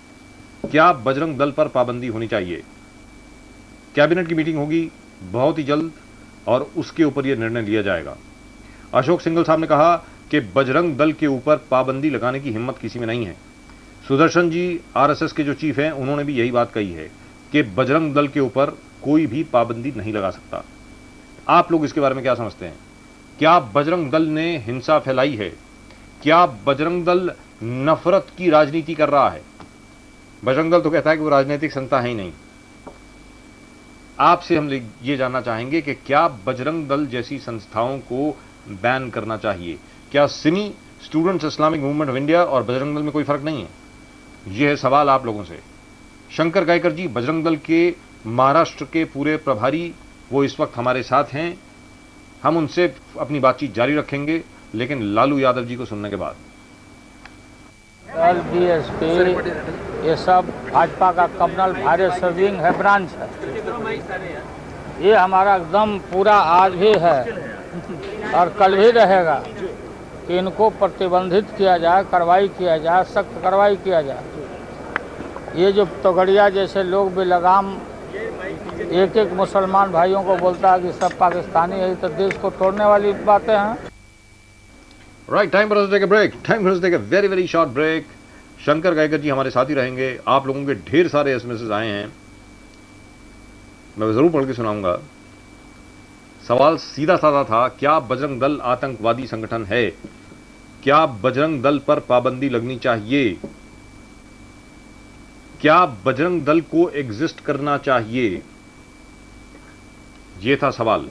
क्या बजरंग दल पर पाबंदी होनी चाहिए? कैबिनेट की मीटिंग होगी बहुत ही जल्द और उसके ऊपर यह निर्णय लिया जाएगा। अशोक सिंघल साहब ने कहा कि बजरंग दल के ऊपर पाबंदी लगाने की हिम्मत किसी में नहीं है। सुदर्शन जी आरएसएस के जो चीफ हैं, उन्होंने भी यही बात कही है कि बजरंग दल के ऊपर कोई भी पाबंदी नहीं लगा सकता। आप लोग इसके बारे में क्या समझते हैं? क्या बजरंग दल ने हिंसा फैलाई है? क्या बजरंग दल नफरत की राजनीति कर रहा है? बजरंग दल तो कहता है कि वो राजनीतिक संस्था है ही नहीं। आपसे हम ये जानना चाहेंगे कि क्या बजरंग दल जैसी संस्थाओं को बैन करना चाहिए? क्या Simi, students Islamic movement of India और बजरंग दल में कोई फर्क नहीं है? यह है सवाल आप लोगों से। शंकर गायकर जी बजरंग दल के महाराष्ट्र के पूरे प्रभारी, वो इस वक्त हमारे साथ हैं। हम उनसे अपनी बातचीत जारी रखेंगे, लेकिन लालू यादव जी को सुनने के बाद। बीएसपी ये सब भाजपा का कम्युनल वायरस सर्विंग है, ब्रांच है। ये हमारा एकदम पूरा आज भी है और कल भी रहेगा कि इनको प्रतिबंधित किया जाए, कार्रवाई किया जाए, सख्त कार्रवाई किया जाए। ये जो तोगड़िया जैसे लोग भी लगाम एक एक मुसलमान भाइयों को बोलता है कि सब पाकिस्तानी है, तो देश को तोड़ने वाली बातें हैं। Right, time for us to take a break, time for us to take a very very short break. Shankar Gaykar ji हमारे साथ ही रहेंगे। आप लोगों के ढेर सारे एसएमएस आए हैं, मैं जरूर पढ़ के सुनाऊंगा। सवाल सीधा साधा था, क्या बजरंग दल आतंकवादी संगठन है? क्या बजरंग दल पर पाबंदी लगनी चाहिए? क्या बजरंग दल को एग्जिस्ट करना चाहिए? यह था सवाल।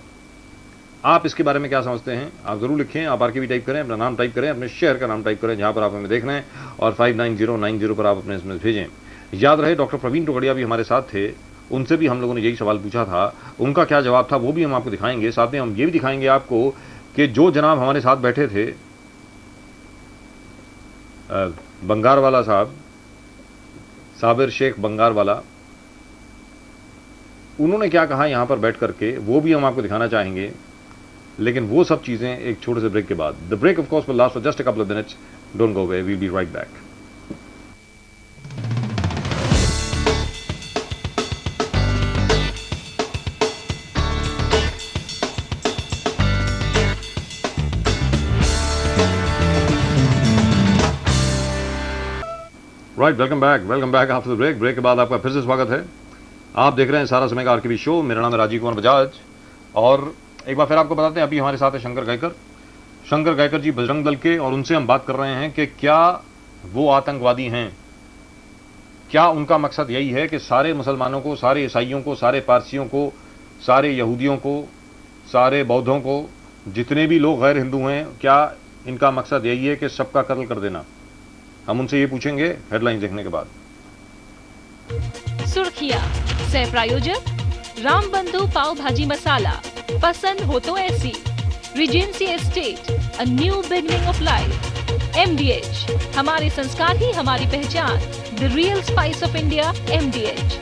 आप इसके बारे में क्या समझते हैं? आप जरूर लिखें। आप आरकेबी टाइप करें, अपना नाम टाइप करें, अपने शहर का नाम टाइप करें जहां पर आप हमें देख रहे हैं, और 59090 पर आप अपने एसएमएस भेजें। याद रहे डॉक्टर प्रवीण टोकड़िया भी हमारे साथ थे, उनसे भी हम लोगों ने यही सवाल पूछा था। उनका क्या जवाब था वो भी हम आपको दिखाएंगे। साथ में हम ये भी दिखाएंगे आपको कि जो जनाब हमारे साथ बैठे थे, बंगारवाला साहब, साबिर शेख बंगारवाला, उन्होंने क्या कहा यहां पर बैठ करके, वो भी हम आपको दिखाना चाहेंगे। लेकिन वो सब चीजें एक छोटे से ब्रेक के बाद। The break of course will last for just a couple of minutes. Don't go away, we will be right back. Right, welcome back after the break. Break के बाद आपका फिर से स्वागत है। आप देख रहे हैं सारा समय का आरकेबी शो। मेरा नाम है राजीव कुमार बजाज, और एक बार फिर आपको बताते हैं अभी हमारे साथ है शंकर गायकर जी बजरंग दल के, और उनसे हम बात कर रहे हैं कि क्या वो आतंकवादी हैं? क्या उनका मकसद यही है कि सारे मुसलमानों को, सारे ईसाइयों को, सारे पारसियों को, सारे यहूदियों को, सारे बौद्धों को, जितने भी लोग गैर हिंदू हैं, क्या इनका मकसद यही है कि सबका कत्ल कर देना? हम उनसे ये पूछेंगे हेडलाइंस देखने के बाद। सुर्खियां, सह प्रायोजक रामबंधु पाव भाजी मसाला, पसंद हो तो ऐसी, Regency estate, a new beginning of life, MDH, हमारे संस्कार ही हमारी पहचान, the real spice of India, MDH,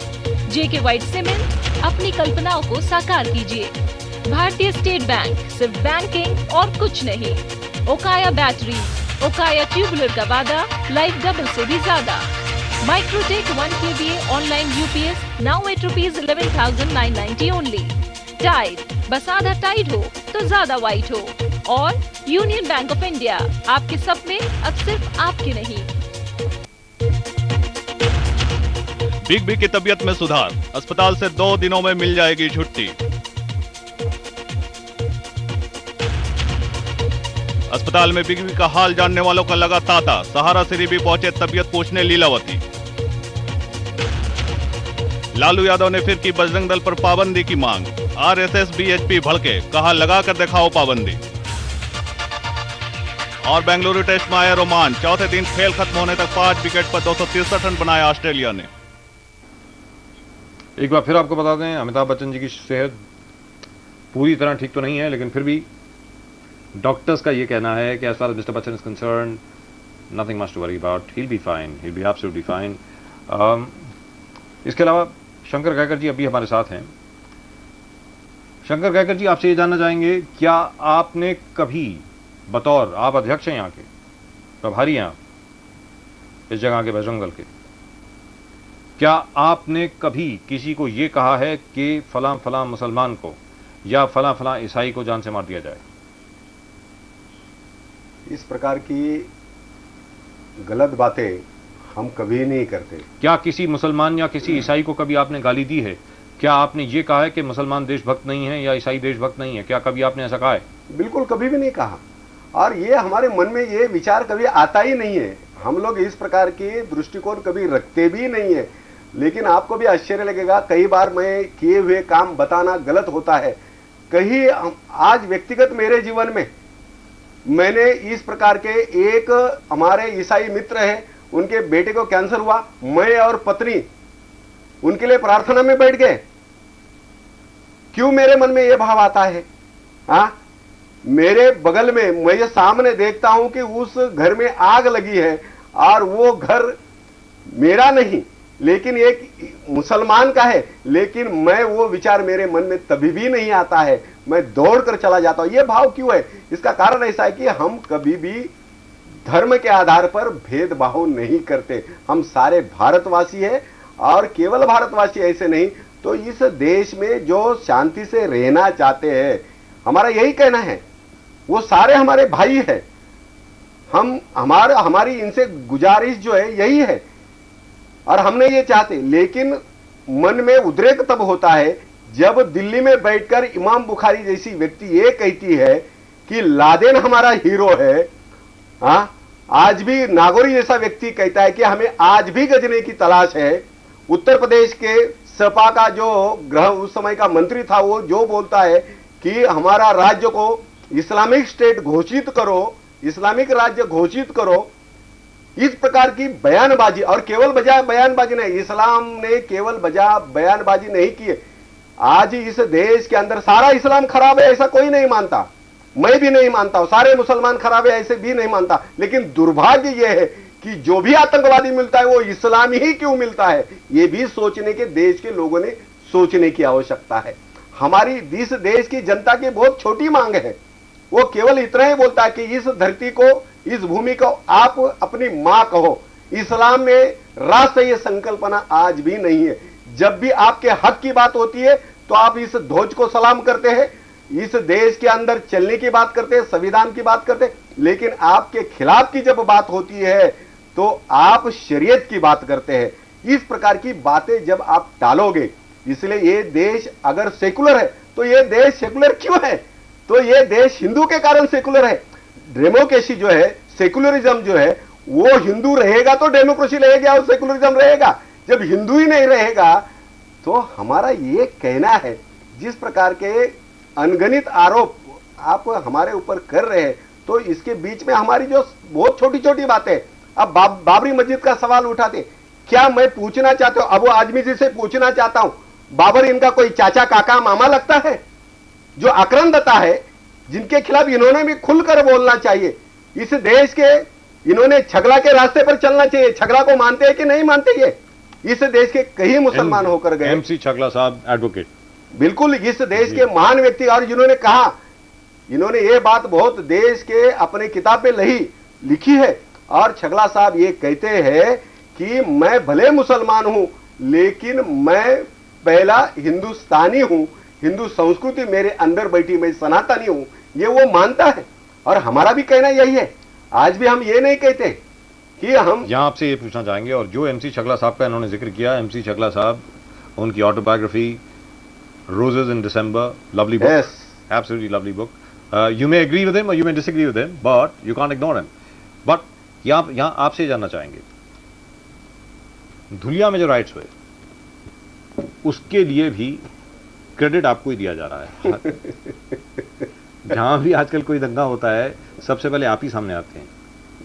JK white cement, अपनी कल्पनाओं को साकार कीजिए। भारतीय स्टेट बैंक, सिर्फ बैंकिंग और कुछ नहीं। ओकाया बैटरी, ओकाया ट्यूबुलर का वादा, लाइफ डबल से भी ज्यादा। Microtek 1 kVA online UPS now at ₹11,990 only। Tide, बस आधा टाइड हो तो ज्यादा वाइट हो। और यूनियन बैंक ऑफ इंडिया, आपके सपने अब सिर्फ आपके नहीं। बिग बी की तबीयत में सुधार, अस्पताल से 2 दिनों में मिल जाएगी छुट्टी। अस्पताल में बिग बी का हाल जानने वालों का लगा तांता, सहारा सिरी भी पहुंचे तबीयत पूछने लीलावती। लालू यादव ने फिर की बजरंग दल पर पाबंदी की मांग, RSS BHP भड़के, कहा लगा कर दिखाओ पाबंदी। और बेंगलुरु टेस्ट में आया रोमांच, चौथे दिन खेल खत्म होने तक 5 विकेट पर 263 रन बनाया ऑस्ट्रेलिया ने। एक बार फिर आपको बता दें, अमिताभ बच्चन जी की सेहत पूरी तरह ठीक तो नहीं है, लेकिन फिर भी डॉक्टर्स का ये कहना है कि as far as mister Bachchan is concerned, nothing much to worry about, he will be fine, he will be absolutely fine. इसके अलावा शंकर गहकर जी अभी हमारे साथ हैं। शंकर गहकर जी, आपसे ये जानना चाहेंगे, क्या आपने कभी बतौर, आप अध्यक्ष हैं यहाँ के, प्रभारी हैं आप इस जगह के बजरंग दल के, क्या आपने कभी किसी को ये कहा है कि फलां फलां मुसलमान को या फलां फलां ईसाई को जान से मार दिया जाए? इस प्रकार की गलत बातें हम कभी नहीं करते। क्या किसी मुसलमान या किसी ईसाई को कभी आपने गाली दी है? क्या आपने ये कहा है कि मुसलमान देशभक्त नहीं है या ईसाई देशभक्त नहीं है? क्या कभी आपने ऐसा कहा है? बिल्कुल कभी भी नहीं कहा, और ये हमारे मन में ये विचार कभी आता ही नहीं है। हम लोग इस प्रकार की दृष्टिकोण कभी रखते भी नहीं है। लेकिन आपको भी आश्चर्य लगेगा, कई बार मैं किए हुए काम बताना गलत होता है। कहीं आज व्यक्तिगत मेरे जीवन में मैंने इस प्रकार के, एक हमारे ईसाई मित्र हैं, उनके बेटे को कैंसर हुआ, मैं और पत्नी उनके लिए प्रार्थना में बैठ गए। क्यों मेरे मन में यह भाव आता है? हाँ, मेरे बगल में मैं ये सामने देखता हूं कि उस घर में आग लगी है और वो घर मेरा नहीं लेकिन एक मुसलमान का है, लेकिन मैं वो विचार मेरे मन में तभी भी नहीं आता है, मैं दौड़कर चला जाता हूं। ये भाव क्यों है? इसका कारण ऐसा है कि हम कभी भी धर्म के आधार पर भेदभाव नहीं करते। हम सारे भारतवासी हैं, और केवल भारतवासी ऐसे नहीं तो इस देश में जो शांति से रहना चाहते हैं, हमारा यही कहना है, वो सारे हमारे भाई हैं। हमारी इनसे गुजारिश जो है यही है, और हमने ये चाहते। लेकिन मन में उद्रेक तब होता है जब दिल्ली में बैठकर इमाम बुखारी जैसी व्यक्ति ये कहती है कि लादेन हमारा हीरो है। हाँ, आज भी नागौरी जैसा व्यक्ति कहता है कि हमें आज भी गजनी की तलाश है। उत्तर प्रदेश के सपा का जो गृह उस समय का मंत्री था, वो जो बोलता है कि हमारा राज्य को इस्लामिक स्टेट घोषित करो, इस्लामिक राज्य घोषित करो, इस प्रकार की बयानबाजी, और केवल बजाय बयानबाजी नहीं, इस्लाम ने केवल बयानबाजी नहीं की। आज इस देश के अंदर सारा इस्लाम खराब है ऐसा कोई नहीं मानता, मैं भी नहीं मानता हूं, सारे मुसलमान खराब है ऐसे भी नहीं मानता। लेकिन दुर्भाग्य यह है कि जो भी आतंकवादी मिलता है वो इस्लाम ही क्यों मिलता है, ये भी सोचने के देश के लोगों ने सोचने की आवश्यकता है। हमारी इस देश की जनता की बहुत छोटी मांग है, वो केवल इतना ही बोलता है कि इस धरती को, इस भूमि को आप अपनी मां कहो। इस्लाम में राष्ट्र ये संकल्पना आज भी नहीं है। जब भी आपके हक की बात होती है तो आप इस ध्वज को सलाम करते हैं, इस देश के अंदर चलने की बात करते हैं, संविधान की बात करते हैं, लेकिन आपके खिलाफ की जब बात होती है तो आप शरीयत की बात करते हैं। इस प्रकार की बातें जब आप टालोगे, इसलिए ये देश अगर सेकुलर है तो ये देश सेकुलर क्यों है? तो ये देश हिंदू के कारण सेकुलर है। डेमोक्रेसी जो है, सेकुलरिज्म जो है, वो हिंदू रहेगा तो डेमोक्रेसी रहेगा और सेकुलरिज्म रहेगा। जब हिंदू ही नहीं रहेगा तो हमारा ये कहना है, जिस प्रकार के अनगणित आरोप आप हमारे ऊपर कर रहे हैं, तो इसके बीच में हमारी जो बहुत छोटी छोटी बातें, अब बाबरी मस्जिद का सवाल उठाते, क्या मैं पूछना चाहता हूं, अबू आजमी जी से पूछना चाहता हूं, बाबर इनका कोई चाचा काका मामा लगता है? जो आक्रांतता है, जिनके खिलाफ इन्होंने भी खुलकर बोलना चाहिए। इस देश के इन्होंने छगला के रास्ते पर चलना चाहिए। छगला को मानते हैं कि नहीं मानते? ये इस देश के कई मुसलमान होकर गए। MC छगला साहब एडवोकेट, बिल्कुल इस देश के महान व्यक्ति, और जिन्होंने कहा, इन्होंने ये बात बहुत देश के अपने किताब पे लिखी है, और छगला साहब ये कहते हैं कि मैं भले मुसलमान हूं लेकिन मैं पहला हिंदुस्तानी हूं, हिंदू संस्कृति मेरे अंदर बैठी, मैं सनातनी हूं, ये वो मानता है। और हमारा भी कहना यही है, आज भी हम ये नहीं कहते कि हम यहां आपसे ये पूछना चाहेंगे, और जो एमसी छगला साहब का इन्होंने जिक्र किया, एमसी छगला साहब, उनकी autobiography roses in December, lovely book, absolutely lovely book. You may agree with him or you may disagree with him, but you can't ignore him. But यहाँ आपसे जानना चाहेंगे, धुलिया में जो राइट्स हुए उसके लिए भी क्रेडिट आपको ही दिया जा रहा है. जहां भी आजकल कोई दंगा होता है सबसे पहले आप ही सामने आते हैं.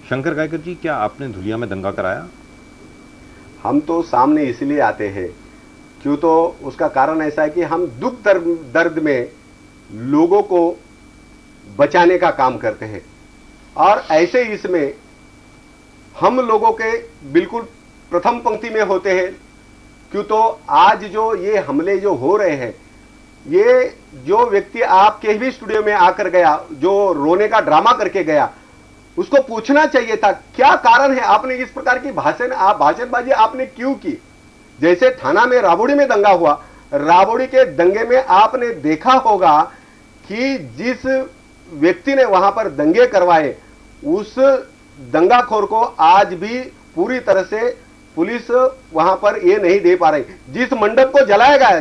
शंकर कायकर जी, क्या आपने धुलिया में दंगा कराया? हम तो सामने इसलिए आते हैं क्यों, तो उसका कारण ऐसा है कि हम दुख दर्द में लोगों को बचाने का काम करते हैं, और ऐसे इसमें हम लोगों के बिल्कुल प्रथम पंक्ति में होते हैं. क्यों, तो आज जो ये हमले जो हो रहे हैं, ये जो व्यक्ति आपके भी स्टूडियो में आकर गया, जो रोने का ड्रामा करके गया, उसको पूछना चाहिए था क्या कारण है, आपने इस प्रकार की भाषणबाजी आपने क्यों की. जैसे थाना में राबड़ी में दंगा हुआ, राबड़ी के दंगे में आपने देखा होगा कि जिस व्यक्ति ने वहां पर दंगे करवाए, उस दंगाखोर को आज भी पूरी तरह से पुलिस वहां पर ये नहीं दे पा रही. जिस मंडप को जलाया गया,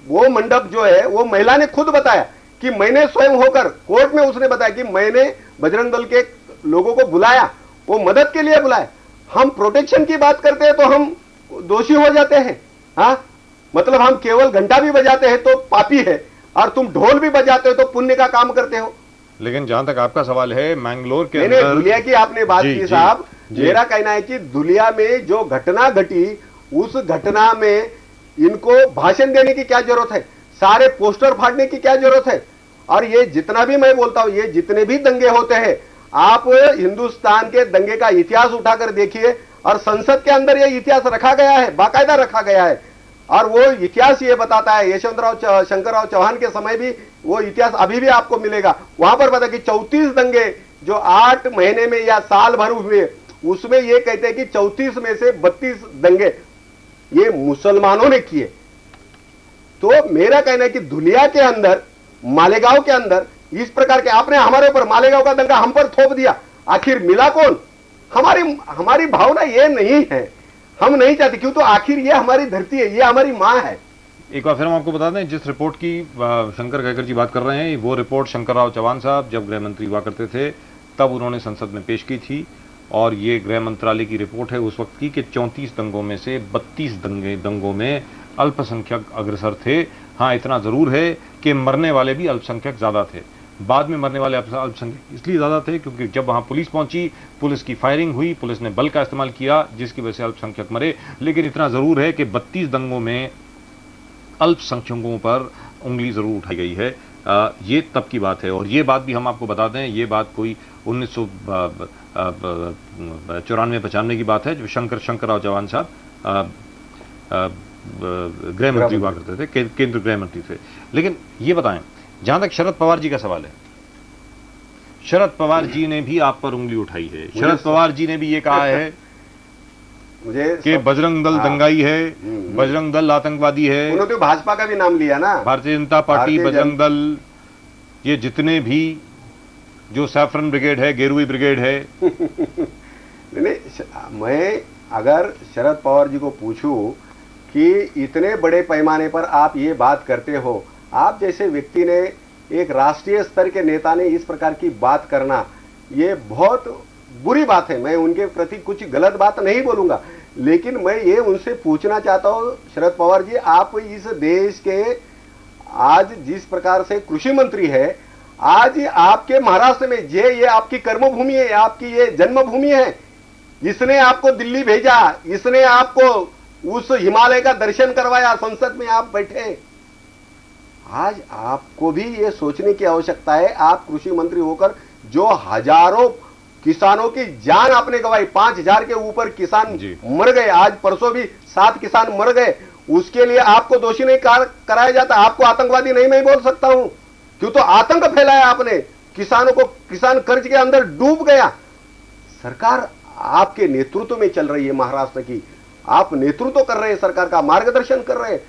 वो मंडप जो है, वो महिला ने खुद बताया कि मैंने स्वयं होकर, कोर्ट में उसने बताया कि मैंने बजरंग दल के लोगों को बुलाया, वो मदद के लिए बुलाया. हम प्रोटेक्शन की बात करते हैं तो हम दोषी हो जाते हैं. हाँ, मतलब हम केवल घंटा भी बजाते हैं तो पापी है, और तुम ढोल भी बजाते हो तो पुण्य का काम करते हो. लेकिन जहां तक आपका सवाल है, मैंगलोर के अंदर धुलिया की आपने बात की साहब, मेरा कहना है कि धुलिया में जो घटना घटी, उस घटना में इनको भाषण देने की क्या जरूरत है, सारे पोस्टर फाड़ने की क्या जरूरत है. और ये जितना भी मैं बोलता हूं, ये जितने भी दंगे होते हैं, आप हिंदुस्तान के दंगे का इतिहास उठाकर देखिए, और संसद के अंदर ये इतिहास रखा गया है, बाकायदा रखा गया है. और वो इतिहास ये बताता है, यशवंतराव शंकरराव चौहान के समय भी वो इतिहास अभी भी आपको मिलेगा. वहां पर बता कि 34 दंगे जो 8 महीने में या साल भर हुए, उसमें ये कहते हैं कि 34 में से 32 दंगे ये मुसलमानों ने किए. तो मेरा कहना है कि धुलिया के अंदर, मालेगांव के अंदर इस प्रकार के आपने हमारे ऊपर मालेगांव का दंगा हम पर थोप दिया, आखिर मिला कौन? हमारी भावना ये नहीं है, हम नहीं चाहते. क्यों, तो आखिर ये हमारी धरती है, ये हमारी मां है. एक बार फिर हम आपको बता दें, जिस रिपोर्ट की शंकर कायकर जी बात कर रहे हैं, वो रिपोर्ट शंकरराव चौहान साहब जब गृह मंत्री हुआ करते थे तब उन्होंने संसद में पेश की थी, और ये गृह मंत्रालय की रिपोर्ट है उस वक्त की कि 34 दंगों में से 32 दंगों में अल्पसंख्यक अग्रसर थे. हाँ, इतना जरूर है कि मरने वाले भी अल्पसंख्यक ज्यादा थे. बाद में मरने वाले अल्पसंख्यक इसलिए ज्यादा थे क्योंकि जब वहां पुलिस पहुंची, पुलिस की फायरिंग हुई, पुलिस ने बल का इस्तेमाल किया, जिसकी वजह से अल्पसंख्यक मरे. लेकिन इतना जरूर है कि 32 दंगों में अल्पसंख्यकों पर उंगली जरूर उठाई गई है. ये तब की बात है, और ये बात भी हम आपको बता दें, ये बात कोई 1994-95 की बात है, जब शंकरराव चौहान साहब गृह मंत्री हुआ करते थे, केंद्र गृह मंत्री थे. लेकिन ये बताएं, जहां तक शरद पवार जी का सवाल है, शरद पवार जी ने भी आप पर उंगली उठाई है. शरद पवार जी ने भी ये कहा है कि बजरंग दल दंगाई है, बजरंग दल आतंकवादी है. उन्होंने तो भाजपा का भी नाम लिया ना, भारतीय जनता पार्टी, बजरंग दल, ये जितने भी जो सैफरन ब्रिगेड है, गेरुई ब्रिगेड है. नहीं, मैं अगर शरद पवार जी को पूछूं कि इतने बड़े पैमाने पर आप ये बात करते हो, आप जैसे व्यक्ति ने, एक राष्ट्रीय स्तर के नेता ने इस प्रकार की बात करना, ये बहुत बुरी बात है. मैं उनके प्रति कुछ गलत बात नहीं बोलूंगा, लेकिन मैं ये उनसे पूछना चाहता हूं, शरद पवार जी, आप इस देश के आज जिस प्रकार से कृषि मंत्री है, आज आपके महाराष्ट्र में ये आपकी कर्मभूमि है, आपकी ये जन्मभूमि है, इसने आपको दिल्ली भेजा, इसने आपको उस हिमालय का दर्शन करवाया, संसद में आप बैठे. आज आपको भी ये सोचने की आवश्यकता है, आप कृषि मंत्री होकर जो हजारों किसानों की जान आपने गंवाई, 5000 के ऊपर किसान मर गए, आज परसों भी 7 किसान मर गए, उसके लिए आपको दोषी नहीं कराया जाता। आपको आतंकवादी नहीं मैं बोल सकता हूं, क्यों तो आतंक फैलाया आपने, किसानों को, किसान कर्ज के अंदर डूब गया। सरकार आपके नेतृत्व में चल रही है महाराष्ट्र की, आप नेतृत्व कर रहे हैं, सरकार का मार्गदर्शन कर रहे हैं।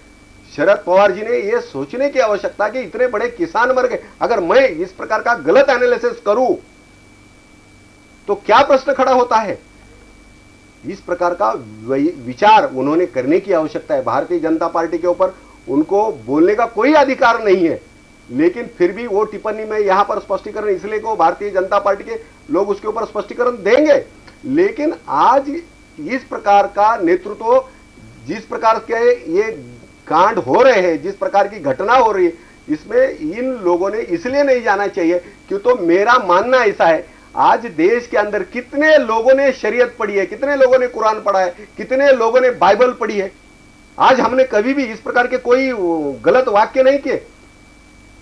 शरद पवार जी ने यह सोचने की आवश्यकता कि इतने बड़े किसान मर गए, अगर मैं इस प्रकार का गलत एनालिसिस करूं तो क्या प्रश्न खड़ा होता है। इस प्रकार का विचार उन्होंने करने की आवश्यकता है। भारतीय जनता पार्टी के ऊपर उनको बोलने का कोई अधिकार नहीं है, लेकिन फिर भी वो टिप्पणी में यहां पर स्पष्टीकरण इसलिए को भारतीय जनता पार्टी के लोग उसके ऊपर स्पष्टीकरण देंगे। लेकिन आज इस प्रकार का नेतृत्व, जिस प्रकार के ये कांड हो रहे हैं, जिस प्रकार की घटना हो रही है, इसमें इन लोगों ने इसलिए नहीं जाना चाहिए। क्यों तो मेरा मानना ऐसा है, आज देश के अंदर कितने लोगों ने शरीयत पढ़ी है, कितने लोगों ने कुरान पढ़ा है, कितने लोगों ने बाइबल पढ़ी है। आज हमने कभी भी इस प्रकार के कोई गलत वाक्य नहीं किए।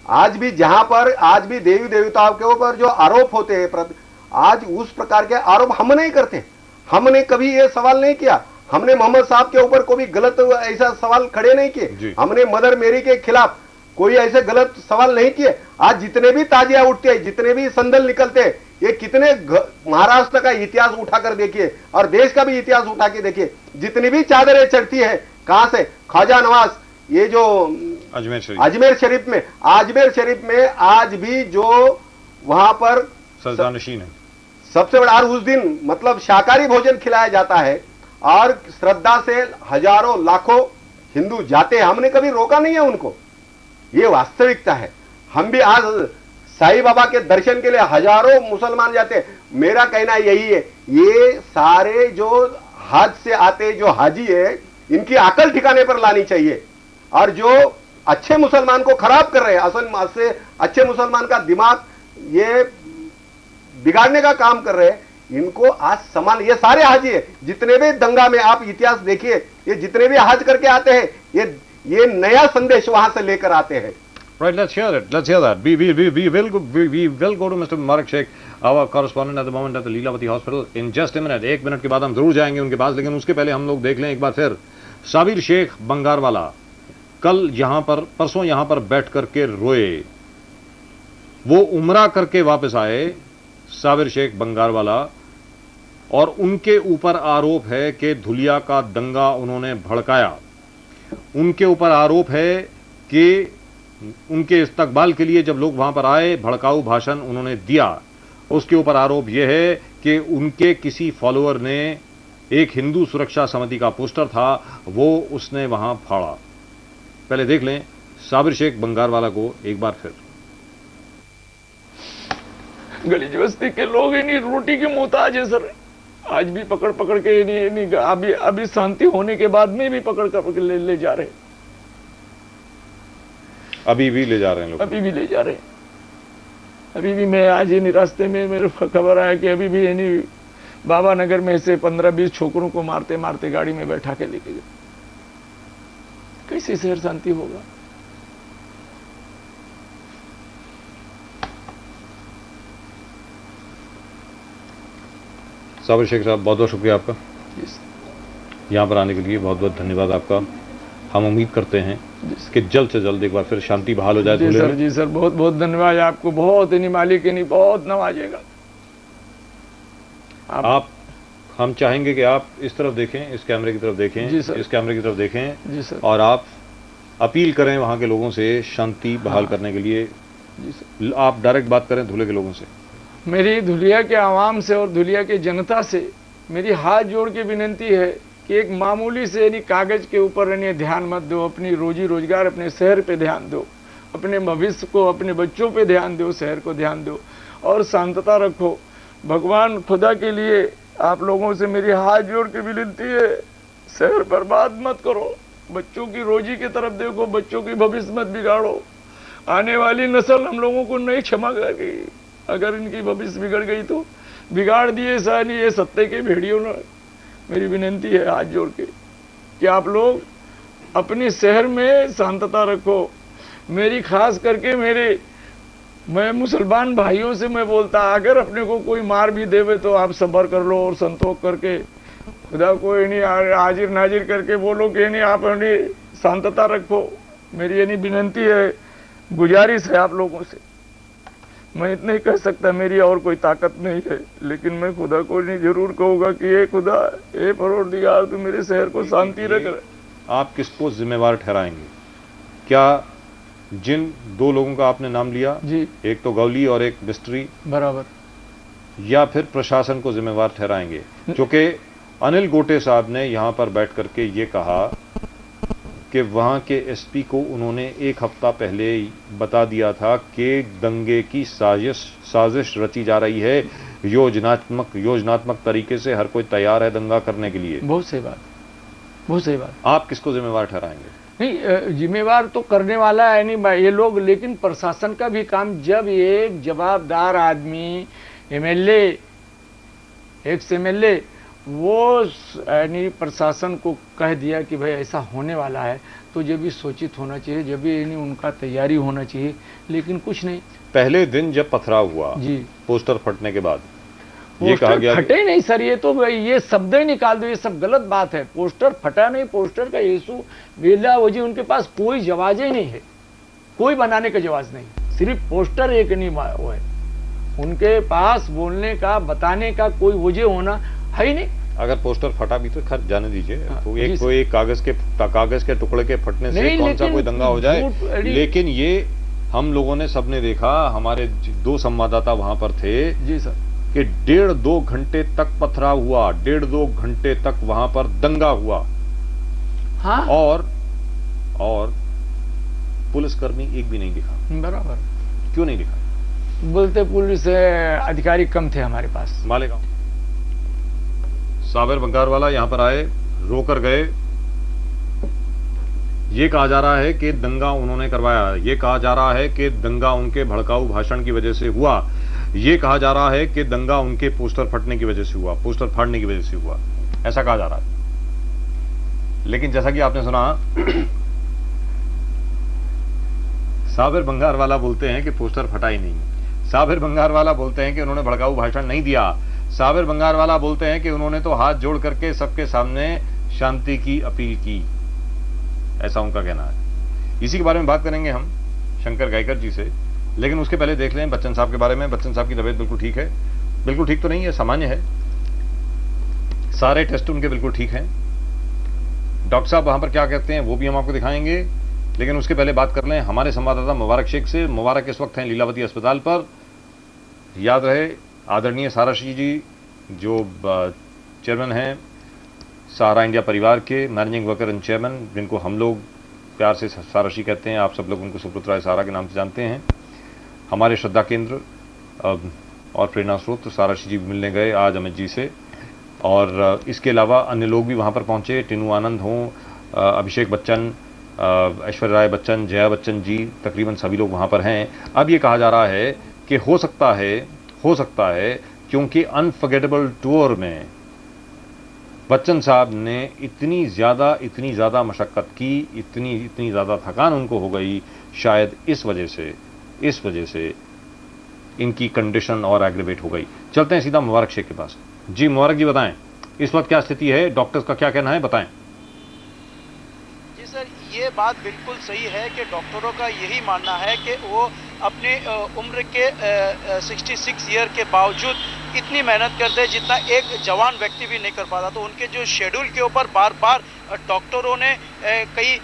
आज भी जहां पर आज भी देवी देवताओं के ऊपर जो आरोप होते हैं, आज उस प्रकार के आरोप हम नहीं करते। हमने कभी ये सवाल नहीं किया, हमने मोहम्मद साहब के ऊपर कोई गलत ऐसा सवाल खड़े नहीं किए, हमने मदर मेरी के खिलाफ कोई ऐसे गलत सवाल नहीं किए। आज जितने भी ताजिया उठते हैं, जितने भी संदल निकलते हैं, ये कितने महाराष्ट्र का इतिहास उठाकर देखिए और देश का भी इतिहास उठा के देखिए, जितनी भी चादरें चढ़ती है, कहां से, ख्वाजा नवाज, ये जो अजमेर शरीफ में आज भी जो वहां पर सजदानशीन है, सबसे बड़ा, और उस दिन मतलब शाकाहारी भोजन खिलाया जाता है और श्रद्धा से हजारों लाखों हिंदू जाते हैं। हमने कभी रोका नहीं है उनको, ये वास्तविकता है। हम भी आज साईं बाबा के दर्शन के लिए हजारों मुसलमान जाते हैं। मेरा कहना यही है, ये सारे जो हज से आते जो हाजी है, इनकी अकल ठिकाने पर लानी चाहिए और जो अच्छे मुसलमान को खराब कर रहे हैं, असल से अच्छे मुसलमान का दिमाग ये बिगाड़ने का काम कर रहे हैं, इनको आज समान, ये सारे हाजी है, जितने भी दंगा में आप इतिहास देखिए, ये जितने भी हज करके आते हैं, ये नया संदेश वहां से लेकर आते हैं। Right, let's hear it. Let's hear that. We will go to Mr. Mubarak Sheikh, our correspondent at the moment at the Leelavati Hospital in just a minute. 1 minute के बाद हम जरूर जाएंगे उनके पास, लेकिन उसके पहले हम लोग देख लें एक बार फिर साबिर शेख बंगारवाला कल यहां पर, परसों यहां पर बैठ करके रोए। वो उम्रा करके वापस आए साबिर शेख बंगारवाला, और उनके ऊपर आरोप है कि धुलिया का दंगा उन्होंने भड़काया। उनके ऊपर आरोप है कि उनके इस्तकबाल के लिए जब लोग वहां पर आए, भड़काऊ भाषण उन्होंने दिया। उसके ऊपर आरोप यह है कि उनके किसी फॉलोअर ने एक हिंदू सुरक्षा समिति का पोस्टर था, वो उसने वहां फाड़ा। पहले देख लें साबिर शेख बंगारवाला को एक बार फिर। गलीज बस्ती के लोग इन्हीं रोटी के मोहताज है सर। आज भी पकड़ पकड़ के इन्हीं अभी शांति होने के बाद में भी पकड़ कर ले जा रहे हैं। अभी भी ले जा रहे हैं लोग, अभी भी ले जा रहे हैं। अभी भी मैं आज इन रास्ते में मेरे खबर आया कि अभी भी यानी बाबा नगर में से 15-20 छोकरों को मारते मारते गाड़ी में बैठा के लेके गए। कैसे शहर शांति होगा? साबिर शेख साहब, बहुत बहुत शुक्रिया आपका यहाँ पर आने के लिए, बहुत बहुत धन्यवाद आपका। हम उम्मीद करते हैं कि जल्द से जल्द एक बार फिर शांति बहाल हो जाए। जी सर, बहुत बहुत धन्यवाद आपको, बहुत इन्हीं मालिक इन्हीं बहुत नवाजेगा आप। हम चाहेंगे कि आप इस तरफ देखें, इस कैमरे की तरफ देखें, इस कैमरे की तरफ देखें जी सर, और आप अपील करें वहां के लोगों से शांति बहाल करने के लिए। जी सर, आप डायरेक्ट बात करें धुले के लोगों से। मेरी धुलिया के आवाम से और धुलिया की जनता से मेरी हाथ जोड़ के विनती है कि एक मामूली से यानी कागज के ऊपर यानी ध्यान मत दो, अपनी रोजी रोजगार, अपने शहर पे ध्यान दो, अपने भविष्य को, अपने बच्चों पे ध्यान दो, शहर को ध्यान दो और शांतता रखो। भगवान खुदा के लिए आप लोगों से मेरी हाथ जोड़ के विनती है, शहर बर्बाद मत करो, बच्चों की रोजी की तरफ देखो, बच्चों की भविष्य मत बिगाड़ो। आने वाली नस्ल हम लोगों को नहीं क्षमा करेगी, अगर इनकी भविष्य बिगड़ गई तो बिगाड़ दिए सानी ये सत्ते के भेड़ियों ने। मेरी विनती है हाथ जोड़ के कि आप लोग अपने शहर में शांतता रखो। मेरी खास करके मैं मुसलमान भाइयों से मैं बोलता, अगर अपने को कोई मार भी देवे तो आप सब्र कर लो और संतोष करके खुदा को नहीं हाजिर नाजिर करके बोलो कि नहीं आप शांतता रखो, मेरी यानी विनंती है, गुजारिश है आप लोगों से। मैं इतना ही कह सकता, मेरी और कोई ताकत नहीं है, लेकिन मैं खुदा को नहीं जरूर कहूँगा कि ये खुदा, ये परवरदिगार, तू मेरे शहर को शांति रख। आप किसको जिम्मेवार ठहराएंगे? क्या जिन दो लोगों का आपने नाम लिया जी, एक तो गौली और एक मिस्त्री, बराबर, या फिर प्रशासन को जिम्मेवार ठहराएंगे? क्योंकि अनिल गोटे साहब ने यहां पर बैठ करके ये कहा कि वहां के एसपी को उन्होंने एक हफ्ता पहले बता दिया था कि दंगे की साजिश रची जा रही है, योजनात्मक तरीके से हर कोई तैयार है दंगा करने के लिए। बहुत सही बात, बहुत सही बात। आप किसको जिम्मेवार ठहराएंगे? नहीं, जिम्मेवार तो करने वाला है नहीं ये लोग, लेकिन प्रशासन का भी काम, जब एक जवाबदार आदमी, एमएलए, एक्स एमएलए, वो यानी प्रशासन को कह दिया कि भाई ऐसा होने वाला है, तो जब भी सूचित होना चाहिए, जब भी यानी उनका तैयारी होना चाहिए, लेकिन कुछ नहीं। पहले दिन जब पथराव हुआ जी, पोस्टर फटने के बाद ये कहा गया, फटे नहीं सर, ये तो ये शब्द ही निकाल दो, ये सब गलत बात है। पोस्टर फटा नहीं, पोस्टर का यीशु बेला वजी उनके पास कोई जवाब ही नहीं है, कोई बनाने का जवाब नहीं, सिर्फ पोस्टर एक नहीं वो है, उनके पास बोलने का, बताने का कोई वजह होना है ही नहीं। अगर पोस्टर फटा भी तो खैर जाने दीजिए, तो एक कोई कागज के टुकड़े के फटने से कौन सा कोई दंगा हो जाए। लेकिन ये हम लोगों ने सबने देखा, हमारे 2 संवाददाता वहां पर थे जी सर, कि 1.5-2 घंटे तक पथराव हुआ, 1.5-2 घंटे तक वहां पर दंगा हुआ। हाँ, और पुलिसकर्मी एक भी नहीं दिखा। बराबर, क्यों नहीं दिखा? बोलते पुलिस अधिकारी कम थे हमारे पास। मालेगांव साबिर बंगारवाला यहां पर आए, रोकर गए, ये कहा जा रहा है कि दंगा उन्होंने करवाया, ये कहा जा रहा है कि दंगा उनके भड़काऊ भाषण की वजह से हुआ, ये कहा जा रहा है कि दंगा उनके पोस्टर फटने की वजह से हुआ, पोस्टर फाड़ने की वजह से हुआ, ऐसा कहा जा रहा है। लेकिन जैसा कि आपने सुना, साबिर बंगारवाला बोलते हैं कि पोस्टर फटा ही नहीं, साबिर बंगारवाला बोलते हैं कि उन्होंने भड़काऊ भाषण नहीं दिया, साबिर बंगारवाला बोलते हैं कि उन्होंने तो हाथ जोड़ करके सबके सामने शांति की अपील की, ऐसा उनका कहना है। इसी के बारे में बात करेंगे हम शंकर गायकर जी से, लेकिन उसके पहले देख लें बच्चन साहब के बारे में। बच्चन साहब की तबीयत बिल्कुल ठीक है, बिल्कुल ठीक तो नहीं है, सामान्य है, सारे टेस्ट उनके बिल्कुल ठीक हैं। डॉक्टर साहब वहां पर क्या कहते हैं वो भी हम आपको दिखाएंगे, लेकिन उसके पहले बात कर लें हमारे संवाददाता मुबारक शेख से। मुबारक इस वक्त हैं लीलावती अस्पताल पर। याद रहे आदरणीय साराशी जी जो चेयरमैन हैं सहारा इंडिया परिवार के, मैनेजिंग वर्कर एंड चेयरमैन, जिनको हम लोग प्यार से साराशी कहते हैं, आप सब लोग उनको सुपुत्र सहारा के नाम से जानते हैं, हमारे श्रद्धा केंद्र और प्रेरणा स्रोत साराशी जी मिलने गए आज अमित जी से। और इसके अलावा अन्य लोग भी वहाँ पर पहुँचे, टीनू आनंद हों, अभिषेक बच्चन, ऐश्वर्या राय बच्चन, जया बच्चन जी, तकरीबन सभी लोग वहाँ पर हैं। अब ये कहा जा रहा है कि हो सकता है क्योंकि अनफॉरगेटेबल टूर में बच्चन साहब ने इतनी ज़्यादा मशक्क़त की, इतनी ज़्यादा थकान उनको हो गई, शायद इस वजह से इनकी कंडीशन और एग्रेवेट हो गई। चलते हैं सीधा मुबारक शेख के पास। जी मुबारक जी बताएं, इस वक्त क्या स्थिति है, डॉक्टर्स का क्या कहना है, बताएं। जी सर, ये बात बिल्कुल सही है कि डॉक्टरों का यही मानना है कि वो अपनी उम्र के 66 ईयर के बावजूद इतनी मेहनत करते हैं जितना एक जवान व्यक्ति भी नहीं कर पाता। तो उनके जो शेड्यूल के ऊपर बार बार डॉक्टरों ने कई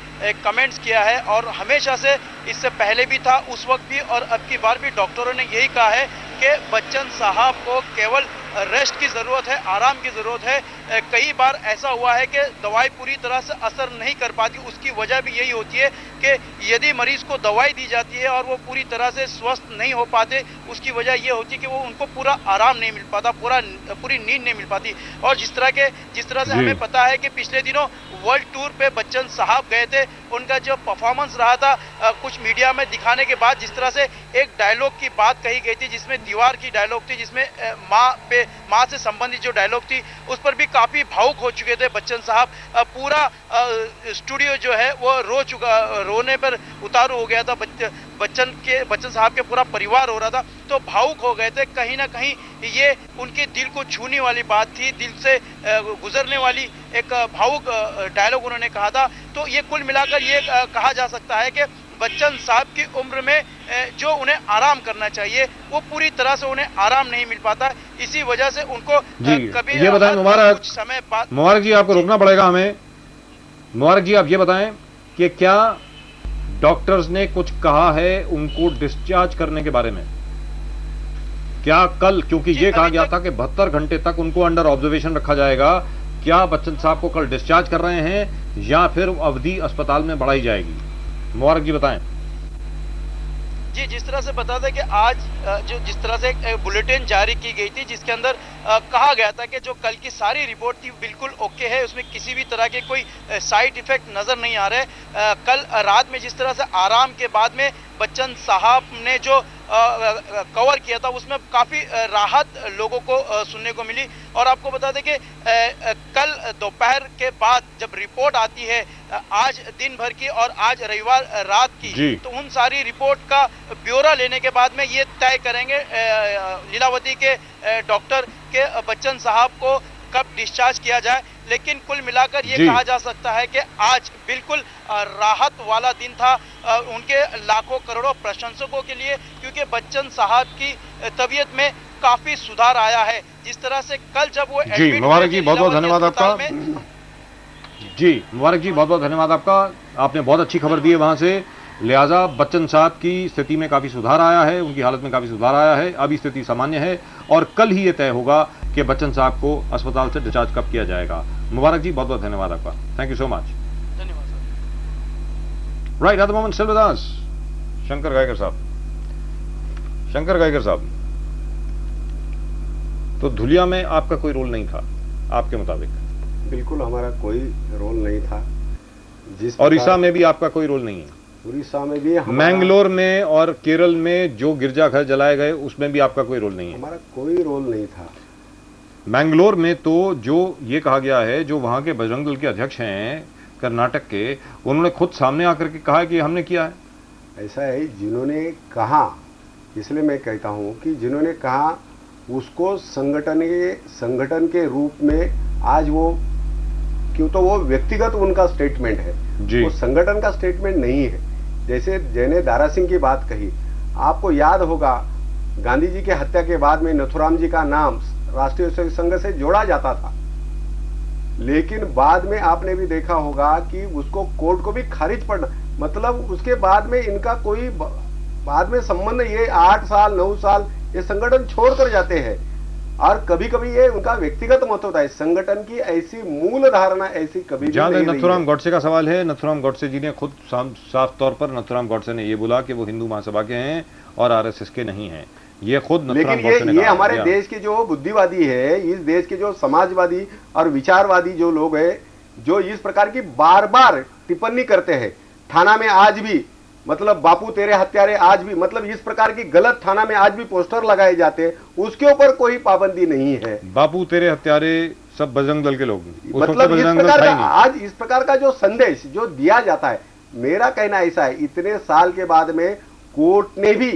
कमेंट्स किया है, और हमेशा से, इससे पहले भी था, उस वक्त भी और अब की बार भी डॉक्टरों ने यही कहा है कि बच्चन साहब को केवल रेस्ट की ज़रूरत है, आराम की ज़रूरत है। कई बार ऐसा हुआ है कि दवाई पूरी तरह से असर नहीं कर पाती, उसकी वजह भी यही होती है कि यदि मरीज़ को दवाई दी जाती है और वो पूरी तरह से स्वस्थ नहीं हो पाते, उसकी वजह ये होती है कि वो उनको पूरा आराम नहीं मिल पाता, पूरी नींद नहीं मिल पाती। और जिस तरह से हमें पता है कि पिछले दिनों वर्ल्ड टूर पे बच्चन साहब गए थे, उनका जो परफॉर्मेंस रहा था कुछ मीडिया में दिखाने के बाद, जिस तरह से एक डायलॉग की बात कही गई थी, जिसमें दीवार की डायलॉग थी, जिसमें माँ से संबंधित जो डायलॉग थी, उस पर भी काफ़ी भावुक हो चुके थे बच्चन साहब। पूरा स्टूडियो जो है वो रोने पर उतारू हो गया था बच्चन साहब के पूरा परिवार हो रहा था, तो भावुक हो गए थे। कहीं ना कहीं ये उनके दिल को छूने वाली बात थी, दिल से गुजरने वाली एक भावुक डायलॉग उन्होंने कहा था। तो ये कुल मिलाकर ये कहा जा सकता है कि बच्चन साहब की उम्र में जो उन्हें आराम करना चाहिए वो पूरी तरह से उन्हें आराम नहीं मिल पाता। इसी वजह से उनको कभी ये बताएं मुबारक, कुछ समय बाद मुबारक जी आपको रोकना पड़ेगा हमें। मुबारक जी आप ये बताएं कि क्या डॉक्टर्स ने कुछ कहा है उनको डिस्चार्ज करने के बारे में? क्या कल, क्योंकि ये कहा गया था कि 72 घंटे तक उनको अंडर ऑब्जर्वेशन रखा जाएगा, क्या बच्चन साहब को कल डिस्चार्ज कर रहे हैं या फिर अवधि अस्पताल में बढ़ाई जाएगी? मुबारक जी बताएं। जी, जिस तरह से बता दें कि आज जिस तरह से एक बुलेटिन जारी की गई थी जिसके अंदर कहा गया था कि जो कल की सारी रिपोर्ट थी बिल्कुल ओके है, उसमें किसी भी तरह के कोई साइड इफेक्ट नजर नहीं आ रहे। कल रात में जिस तरह से आराम के बाद में बच्चन साहब ने जो कवर किया था उसमें काफ़ी राहत लोगों को सुनने को मिली। और आपको बता दें कि कल दोपहर के बाद जब रिपोर्ट आती है आज दिन भर की और आज रविवार रात की, तो उन सारी रिपोर्ट का ब्यौरा लेने के बाद में ये तय करेंगे लीलावती के डॉक्टर के बच्चन साहब को कब डिस्चार्ज किया जाए। लेकिन कुल मिलाकर ये कहा जा सकता है कि आज बिल्कुल राहत वाला दिन था उनके लाखों करोड़ों प्रशंसकों के लिए, क्योंकि बच्चन साहब की तबीयत में काफी सुधार आया है। जिस तरह से कल जब वो जी, मुबारक जी बहुत बहुत धन्यवाद आपका। जी मुबारक जी बहुत बहुत धन्यवाद आपका, आपने बहुत अच्छी खबर दी है वहां से। लिहाजा बच्चन साहब की स्थिति में काफी सुधार आया है, उनकी हालत में काफी सुधार आया है, अभी स्थिति सामान्य है और कल ही ये तय होगा कि बच्चन साहब को अस्पताल से डिस्चार्ज कब किया जाएगा। मुबारक जी बहुत बहुत धन्यवाद आपका, थैंक यू सो मच। धन्यवाद sir. Right at the moment still with us Shankar Gaikar sahab. Shankar Gaikar साहब, तो धुलिया में आपका कोई रोल नहीं था आपके मुताबिक? बिल्कुल हमारा कोई रोल नहीं था। जिस ओडिशा में भी आपका कोई रोल नहीं है? उड़ीसा में भी, मैंगलोर में और केरल में जो गिरजाघर जलाए गए उसमें भी आपका कोई रोल नहीं है? हमारा कोई रोल नहीं था। मैंगलोर में तो जो ये कहा गया है, जो वहां के बजरंग दल के अध्यक्ष हैं कर्नाटक के, उन्होंने खुद सामने आकर के कहा कि हमने किया है। ऐसा है, जिन्होंने कहा, इसलिए मैं कहता हूं कि जिन्होंने कहा उसको संगठन के रूप में आज वो, क्यों तो वो व्यक्तिगत उनका स्टेटमेंट है, वो संगठन का स्टेटमेंट नहीं है। जैसे जैने दारा सिंह की बात कही, आपको याद होगा गांधी जी के हत्या के बाद में नथुराम जी का नाम राष्ट्रीय स्वयं संघ से जोड़ा जाता था, लेकिन बाद में आपने भी देखा होगा कि उसको कोर्ट को भी खारिज पड़ना, मतलब उसके बाद में इनका कोई बाद में संबंध, ये 8 साल 9 साल ये संगठन छोड़कर जाते हैं। और कभी कभी ये उनका व्यक्तिगत मत होता है, संगठन की ऐसी मूल धारणा ऐसी कभी भी नहीं। नथुराम गॉडसे का सवाल है, नथुराम गॉडसे जी ने खुद साफ तौर पर, नथुराम गॉडसे ने ये बोला कि वो हिंदू महासभा के हैं और आरएसएस के नहीं हैं, ये खुद नथुराम गॉडसे ने कहा। ये हमारे देश के जो बुद्धिवादी है, इस देश के जो समाजवादी और विचारवादी जो लोग हैं, जो इस प्रकार की बार बार टिप्पणी करते हैं, थाना में आज भी, मतलब बापू तेरे हत्यारे आज भी, मतलब इस प्रकार की गलत थाना में आज भी पोस्टर लगाए जाते हैं, उसके ऊपर कोई पाबंदी नहीं है। बापू तेरे हत्यारे सब बजरंग दल के लोग, मतलब इस प्रकार का आज इस प्रकार का जो संदेश जो दिया जाता है, मेरा कहना ऐसा है, इतने साल के बाद में कोर्ट ने भी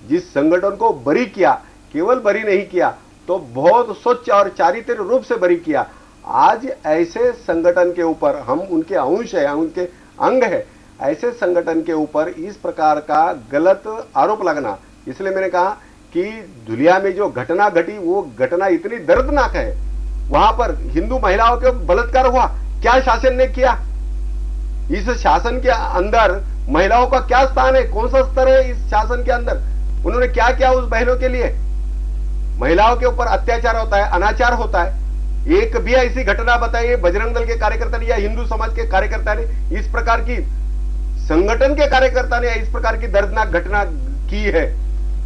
जिस संगठन को बरी किया, केवल बरी नहीं किया तो बहुत स्वच्छ और चारित्र्य रूप से बरी किया। आज ऐसे संगठन के ऊपर, हम उनके अंश है, उनके अंग है, ऐसे संगठन के ऊपर इस प्रकार का गलत आरोप लगना, इसलिए मैंने कहा कि धुलिया में जो घटना घटी वो घटना इतनी दर्दनाक है। वहां पर हिंदू महिलाओं के बलात्कार हुआ, क्या शासन ने किया? इस शासन के अंदर महिलाओं का क्या स्थान है, कौन सा स्तर है इस शासन के अंदर? उन्होंने क्या किया उस बहनों के लिए? महिलाओं के ऊपर अत्याचार होता है, अनाचार होता है। एक भी ऐसी घटना बताइए बजरंग दल के कार्यकर्ता ने या हिंदू समाज के कार्यकर्ता ने, इस प्रकार की संगठन के कार्यकर्ता ने इस प्रकार की दर्दनाक घटना की है।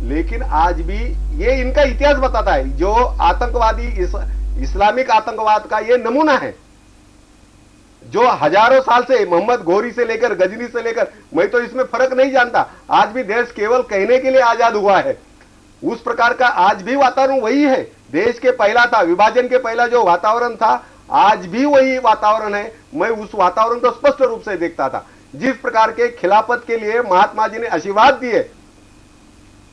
लेकिन आज भी ये इनका इतिहास बताता है, जो आतंकवादी इस्लामिक आतंकवाद का ये नमूना है, जो हजारों साल से मोहम्मद घोरी से लेकर गजनी से लेकर, मैं तो इसमें फर्क नहीं जानता, आज भी देश केवल कहने के लिए आजाद हुआ है। उस प्रकार का आज भी वातावरण वही है, देश के पहला था, विभाजन के पहला जो वातावरण था, आज भी वही वातावरण है। मैं उस वातावरण को स्पष्ट रूप से देखता था। जिस प्रकार के खिलाफत के लिए महात्मा जी ने आशीर्वाद दिए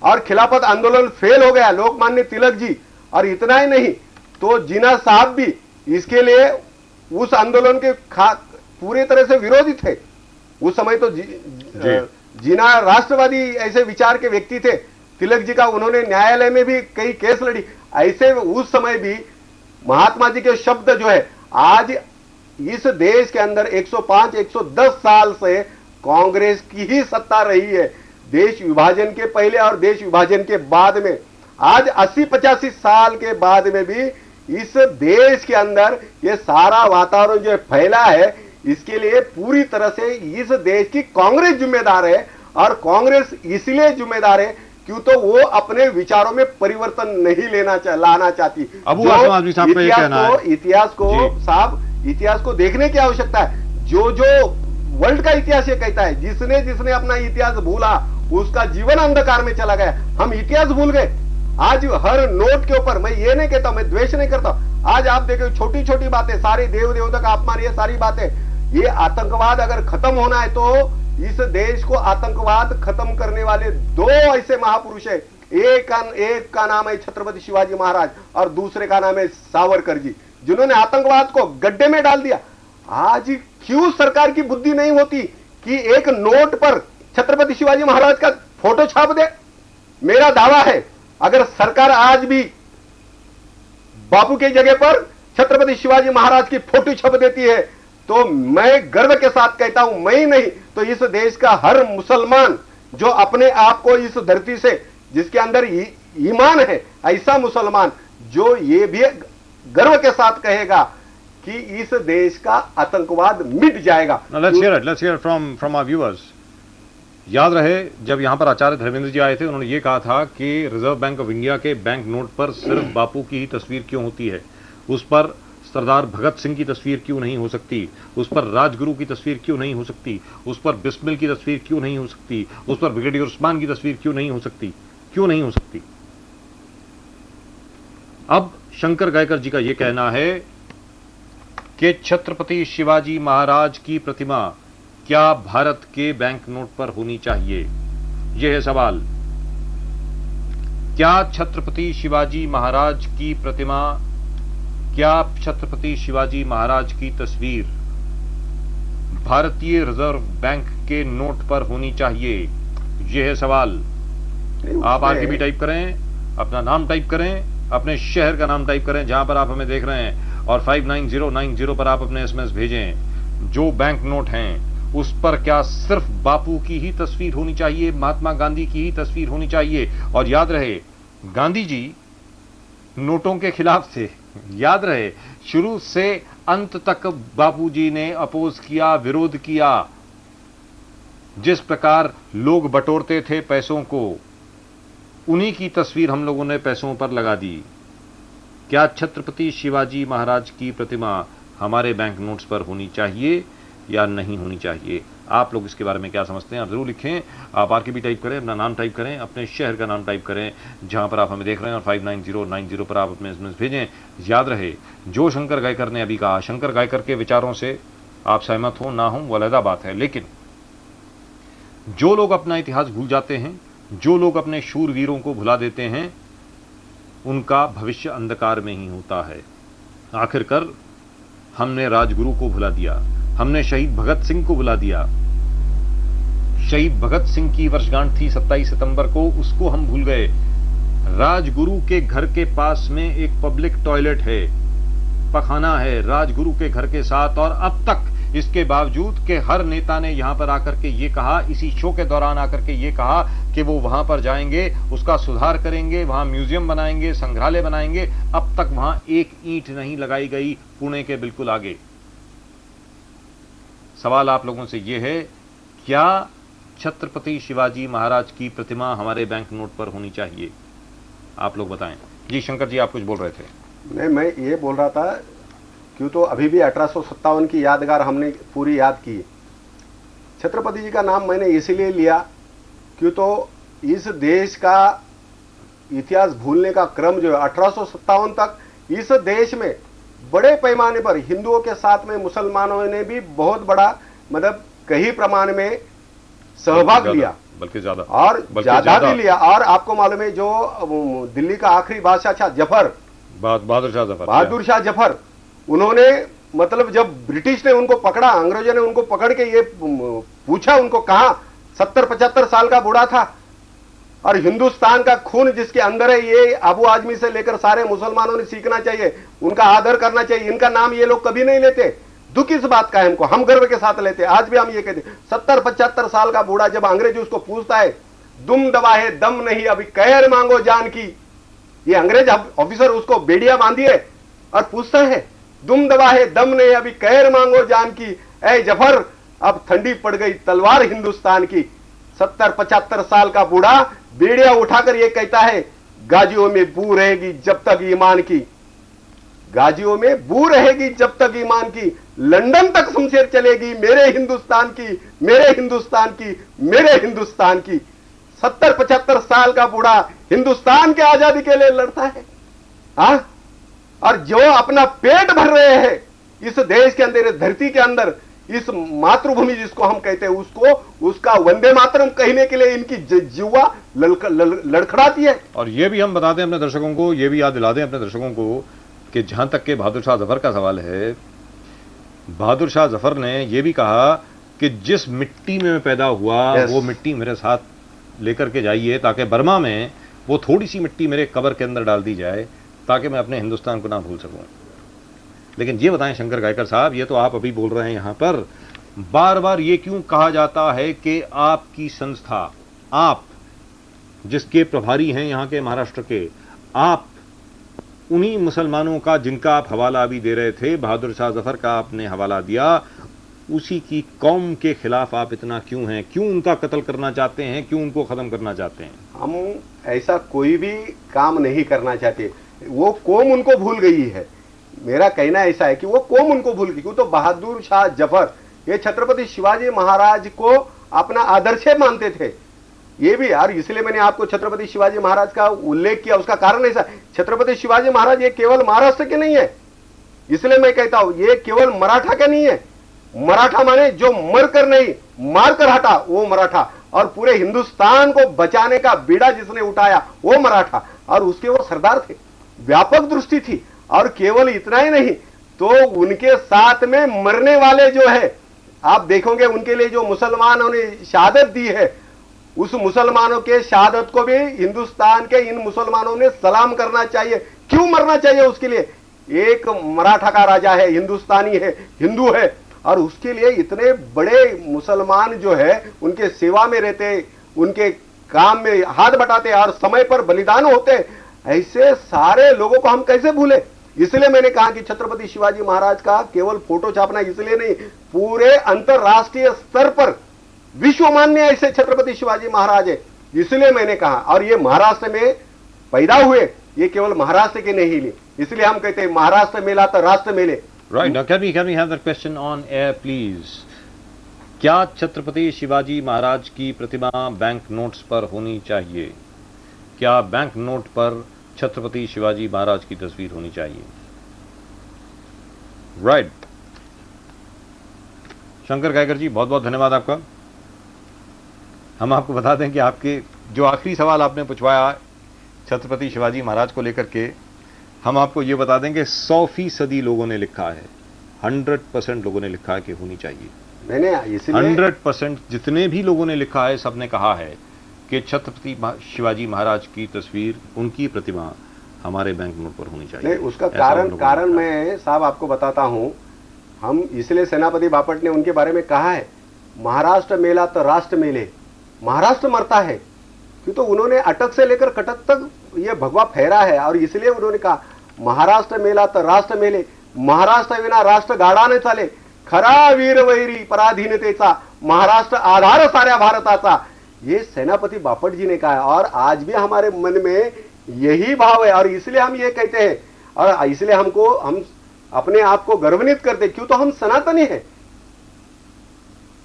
और खिलाफत आंदोलन फेल हो गया, लोकमान्य तिलक जी, और इतना ही नहीं तो जिन्ना साहब भी इसके लिए उस आंदोलन के पूरी तरह से विरोधी थे। उस समय तो जिन्ना राष्ट्रवादी ऐसे विचार के व्यक्ति थे, तिलक जी का उन्होंने न्यायालय में भी कई केस लड़ी। ऐसे उस समय भी महात्मा जी के शब्द जो है, आज इस देश के अंदर 105-110 साल से कांग्रेस की ही सत्ता रही है, देश विभाजन के पहले और देश विभाजन के बाद में। आज 80-85 साल के बाद में भी इस देश के अंदर ये सारा वातावरण जो फैला है, इसके लिए पूरी तरह से इस देश की कांग्रेस जिम्मेदार है। और कांग्रेस इसलिए जिम्मेदार है क्यों तो वो अपने विचारों में परिवर्तन नहीं लाना चाहती। अबू आसम आजमी साहब का ये कहना है, इतिहास को देखने की आवश्यकता है। जो वर्ल्ड का इतिहास ये कहता है, जिसने अपना इतिहास भूला उसका जीवन अंधकार में चला गया। हम इतिहास भूल गए। आज हर नोट के ऊपर, मैं ये नहीं कहता, मैं द्वेष नहीं करता, आज आप देखो छोटी छोटी बातें, सारी देव देवता का अपमान, ये सारी बातें, ये आतंकवाद अगर खत्म होना है तो इस देश को आतंकवाद खत्म करने वाले दो ऐसे महापुरुष है। एक का नाम है छत्रपति शिवाजी महाराज और दूसरे का नाम है सावरकर जी, जिन्होंने आतंकवाद को गड्ढे में डाल दिया। आज क्यों सरकार की बुद्धि नहीं होती कि एक नोट पर छत्रपति शिवाजी महाराज का फोटो छाप दे? मेरा दावा है अगर सरकार आज भी बापू की जगह पर छत्रपति शिवाजी महाराज की फोटो छाप देती है तो मैं गर्व के साथ कहता हूं, मैं ही नहीं तो इस देश का हर मुसलमान जो अपने आप को इस धरती से, जिसके अंदर ईमान है, ऐसा मुसलमान जो ये भी गर्व के साथ कहेगा कि इस देश का आतंकवाद मिट जाएगा। Let's hear from our viewers. याद रहे जब यहां पर आचार्य धर्मेंद्र जी आए थे, उन्होंने ये कहा था कि रिजर्व बैंक ऑफ इंडिया के बैंक नोट पर सिर्फ बापू की ही तस्वीर क्यों होती है, उस पर सरदार भगत सिंह की तस्वीर क्यों नहीं हो सकती, उस पर राजगुरु की तस्वीर क्यों नहीं हो सकती, उस पर बिस्मिल की तस्वीर क्यों नहीं हो सकती, उस पर ब्रिगेडियर उस्मान की तस्वीर क्यों नहीं हो सकती, क्यों नहीं हो सकती। अब शंकर गायकर जी का यह कहना है कि छत्रपति शिवाजी महाराज की प्रतिमा क्या भारत के बैंक नोट पर होनी चाहिए, यह है सवाल। क्या छत्रपति शिवाजी महाराज की प्रतिमा, क्या छत्रपति शिवाजी महाराज की तस्वीर भारतीय रिजर्व बैंक के नोट पर होनी चाहिए, यह है सवाल। आप आरकेबी टाइप करें, अपना नाम टाइप करें, अपने शहर का नाम टाइप करें जहां पर आप हमें देख रहे हैं, और 59090 पर आप अपने एसएमएस भेजें। जो बैंक नोट हैं उस पर क्या सिर्फ बापू की ही तस्वीर होनी चाहिए, महात्मा गांधी की ही तस्वीर होनी चाहिए? और याद रहे गांधी जी नोटों के खिलाफ थे, याद रहे शुरू से अंत तक बापूजी ने अपोज किया, विरोध किया। जिस प्रकार लोग बटोरते थे पैसों को, उन्हीं की तस्वीर हम लोगों ने पैसों पर लगा दी। क्या छत्रपति शिवाजी महाराज की प्रतिमा हमारे बैंक नोट्स पर होनी चाहिए या नहीं होनी चाहिए? आप लोग इसके बारे में क्या समझते हैं, आप जरूर लिखें। आप आरकेबी टाइप करें, अपना नाम टाइप करें, अपने शहर का नाम टाइप करें जहां पर आप हमें देख रहे हैं, और 59090 पर आप अपने एसएमएस भेजें। याद रहे जो शंकर गायकर ने अभी कहा, शंकर गायकर के विचारों से आप सहमत हो ना हो वो अलग बात है, लेकिन जो लोग अपना इतिहास भूल जाते हैं, जो लोग अपने शूरवीरों को भुला देते हैं, उनका भविष्य अंधकार में ही होता है। आखिरकार हमने राजगुरु को भुला दिया, हमने शहीद भगत सिंह को भुला दिया। शहीद भगत सिंह की वर्षगांठ थी 27 सितंबर को, उसको हम भूल गए। राजगुरु के घर के पास में एक पब्लिक टॉयलेट है, पखाना है राजगुरु के घर के साथ, और अब तक इसके बावजूद कि हर नेता ने यहां पर आकर के ये कहा, इसी शो के दौरान आकर के ये कहा कि वो वहां पर जाएंगे, उसका सुधार करेंगे, वहां म्यूजियम बनाएंगे, संग्रहालय बनाएंगे, अब तक वहां एक ईंट नहीं लगाई गई पुणे के बिल्कुल आगे। सवाल आप लोगों से यह है, क्या छत्रपति शिवाजी महाराज की प्रतिमा हमारे बैंक नोट पर होनी चाहिए? आप लोग बताएं। जी शंकर जी, आप कुछ बोल रहे थे। नहीं, मैं ये बोल रहा था क्यों तो अभी भी 1857 की यादगार हमने पूरी याद की। छत्रपति जी का नाम मैंने इसलिए लिया क्यों तो इस देश का इतिहास भूलने का क्रम जो है 1857 तक इस देश में बड़े पैमाने पर हिंदुओं के साथ में मुसलमानों ने भी बहुत बड़ा मतलब कई प्रमाण में सहभाग लिया, बल्कि ज्यादा और ज्यादा भी लिया। और आपको मालूम है जो दिल्ली का आखिरी बादशाह था जफर, बहादुर शाह जफर, उन्होंने मतलब जब ब्रिटिश ने उनको पकड़ा, अंग्रेजों ने उनको पकड़ के ये पूछा, उनको कहा 70-75 साल का बूढ़ा था और हिंदुस्तान का खून जिसके अंदर है ये अबू आजमी से लेकर सारे मुसलमानों ने सीखना चाहिए, उनका आदर करना चाहिए, इनका नाम ये लोग कभी नहीं लेते। दुख इस बात का है हमको, हम गर्व के साथ लेते, आज भी हम ये कहते। 70-75 साल का बूढ़ा जब अंग्रेज उसको पूछता है, दुम दबा है दम नहीं अभी कहर मांगो जान की, ये अंग्रेज ऑफिसर उसको बेड़िया बांधिए और पूछता है दुम दबा है दम नहीं अभी कहर मांगो जान की, ऐ जफर अब ठंडी पड़ गई तलवार हिंदुस्तान की। 70-75 साल का बूढ़ा बेड़िया उठाकर ये कहता है गाजियों में बू रहेगी जब तक ईमान की, गाजियों में बू रहेगी जब तक ईमान की, लंदन तक शमशेर चलेगी मेरे हिंदुस्तान की, मेरे हिंदुस्तान की, मेरे हिंदुस्तान की। 70-75 साल का बूढ़ा हिंदुस्तान के आजादी के लिए लड़ता है, हाँ? और जो अपना पेट भर रहे हैं इस देश के अंदर, इस धरती के अंदर, इस मातृभूमि जिसको हम कहते हैं, उसको उसका वंदे मातरम कहने के लिए इनकी जीवा लड़खड़ाती है। और ये भी हम बता दें अपने दर्शकों को, ये भी याद दिला दें अपने दर्शकों को कि जहां तक के बहादुर शाह जफर का सवाल है, बहादुर शाह जफर ने यह भी कहा कि जिस मिट्टी में मैं पैदा हुआ वो मिट्टी मेरे साथ लेकर के जाइए, ताकि बर्मा में वो थोड़ी सी मिट्टी मेरे कब्र के अंदर डाल दी जाए ताकि मैं अपने हिंदुस्तान को ना भूल सकूं। लेकिन ये बताएं शंकर गायकर साहब, ये तो आप अभी बोल रहे हैं यहां पर, बार बार ये क्यों कहा जाता है कि आपकी संस्था, आप जिसके प्रभारी हैं यहां के महाराष्ट्र के, आप उन्हीं मुसलमानों का जिनका आप हवाला अभी दे रहे थे, बहादुर शाह जफर का आपने हवाला दिया, उसी की कौम के खिलाफ आप इतना क्यों हैं? क्यों उनका कत्ल करना चाहते हैं? क्यों उनको खत्म करना चाहते हैं? हम ऐसा कोई भी काम नहीं करना चाहते, वो कौम उनको भूल गई है। मेरा कहना ऐसा है कि वो कौम उनको भूल गई। क्यों? तो बहादुर शाह जफर ये छत्रपति शिवाजी महाराज को अपना आदर्श मानते थे, ये भी यार, इसलिए मैंने आपको छत्रपति शिवाजी महाराज का उल्लेख किया। उसका कारण ऐसा, छत्रपति शिवाजी महाराज ये केवल महाराष्ट्र के नहीं है, इसलिए मैं कहता हूं ये केवल मराठा का नहीं है। मराठा माने जो मरकर नहीं मारकर हटा वो मराठा, और पूरे हिंदुस्तान को बचाने का बीड़ा जिसने उठाया वो मराठा, और उसके वो सरदार थे, व्यापक दृष्टि थी। और केवल इतना ही नहीं, तो उनके साथ में मरने वाले जो है, आप देखोगे उनके लिए जो मुसलमानों ने शहादत दी है, उस मुसलमानों के शहादत को भी हिंदुस्तान के इन मुसलमानों ने सलाम करना चाहिए। क्यों मरना चाहिए उसके लिए? एक मराठा का राजा है, हिंदुस्तानी है, हिंदू है, और उसके लिए इतने बड़े मुसलमान जो है उनके सेवा में रहते, उनके काम में हाथ बटाते और समय पर बलिदान होते। ऐसे सारे लोगों को हम कैसे भूले? इसलिए मैंने कहा कि छत्रपति शिवाजी महाराज का केवल फोटो छापना इसलिए नहीं, पूरे अंतरराष्ट्रीय स्तर पर विश्व मान्य ऐसे छत्रपति शिवाजी महाराज है, इसलिए मैंने कहा। और ये महाराष्ट्र में पैदा हुए, ये केवल महाराष्ट्र के नहीं लिए, इसलिए हम कहते हैं महाराष्ट्र मेला तो राष्ट्र मेले। Right. Now, can we have that question on air, please? क्या छत्रपति शिवाजी महाराज की प्रतिमा बैंक नोट्स पर होनी चाहिए? क्या बैंक नोट पर छत्रपति शिवाजी महाराज की तस्वीर होनी चाहिए? राइट। शंकर गायकर जी, बहुत बहुत धन्यवाद आपका। हम आपको बता दें कि आपके जो आखिरी सवाल आपने पूछवाया छत्रपति शिवाजी महाराज को लेकर के, हम आपको ये बता दें कि 100% लोगों ने लिखा है, 100% लोगों ने लिखा है कि होनी चाहिए। मैंने इसलिए 100% जितने भी लोगों ने लिखा है, सबने कहा है कि छत्रपति शिवाजी महाराज की तस्वीर, उनकी प्रतिमा हमारे बैंक नोट पर होनी चाहिए। नहीं, उसका कारण मैं साहब आपको बताता हूं। हम इसलिए सेनापति बापट ने उनके बारे में कहा है, महाराष्ट्र मेला तो राष्ट्र मेले, महाराष्ट्र मरता है। क्यों? तो उन्होंने अटक से लेकर कटक तक ये भगवा फहरा है, और इसलिए उन्होंने कहा महाराष्ट्र मेला तर राष्ट्र मेले, महाराष्ट्र विना राष्ट्र गाडा न चाले, खरा वीर वैरी पराधीनतेचा, महाराष्ट्र आधार साऱ्या भारताचा, ये सेनापति बापट जी ने कहा है। और आज भी हमारे मन में यही भाव है, और इसलिए हम ये कहते हैं, और इसलिए हम अपने आप को गर्वान्वित करते। क्यों? तो हम सनातनी हैं,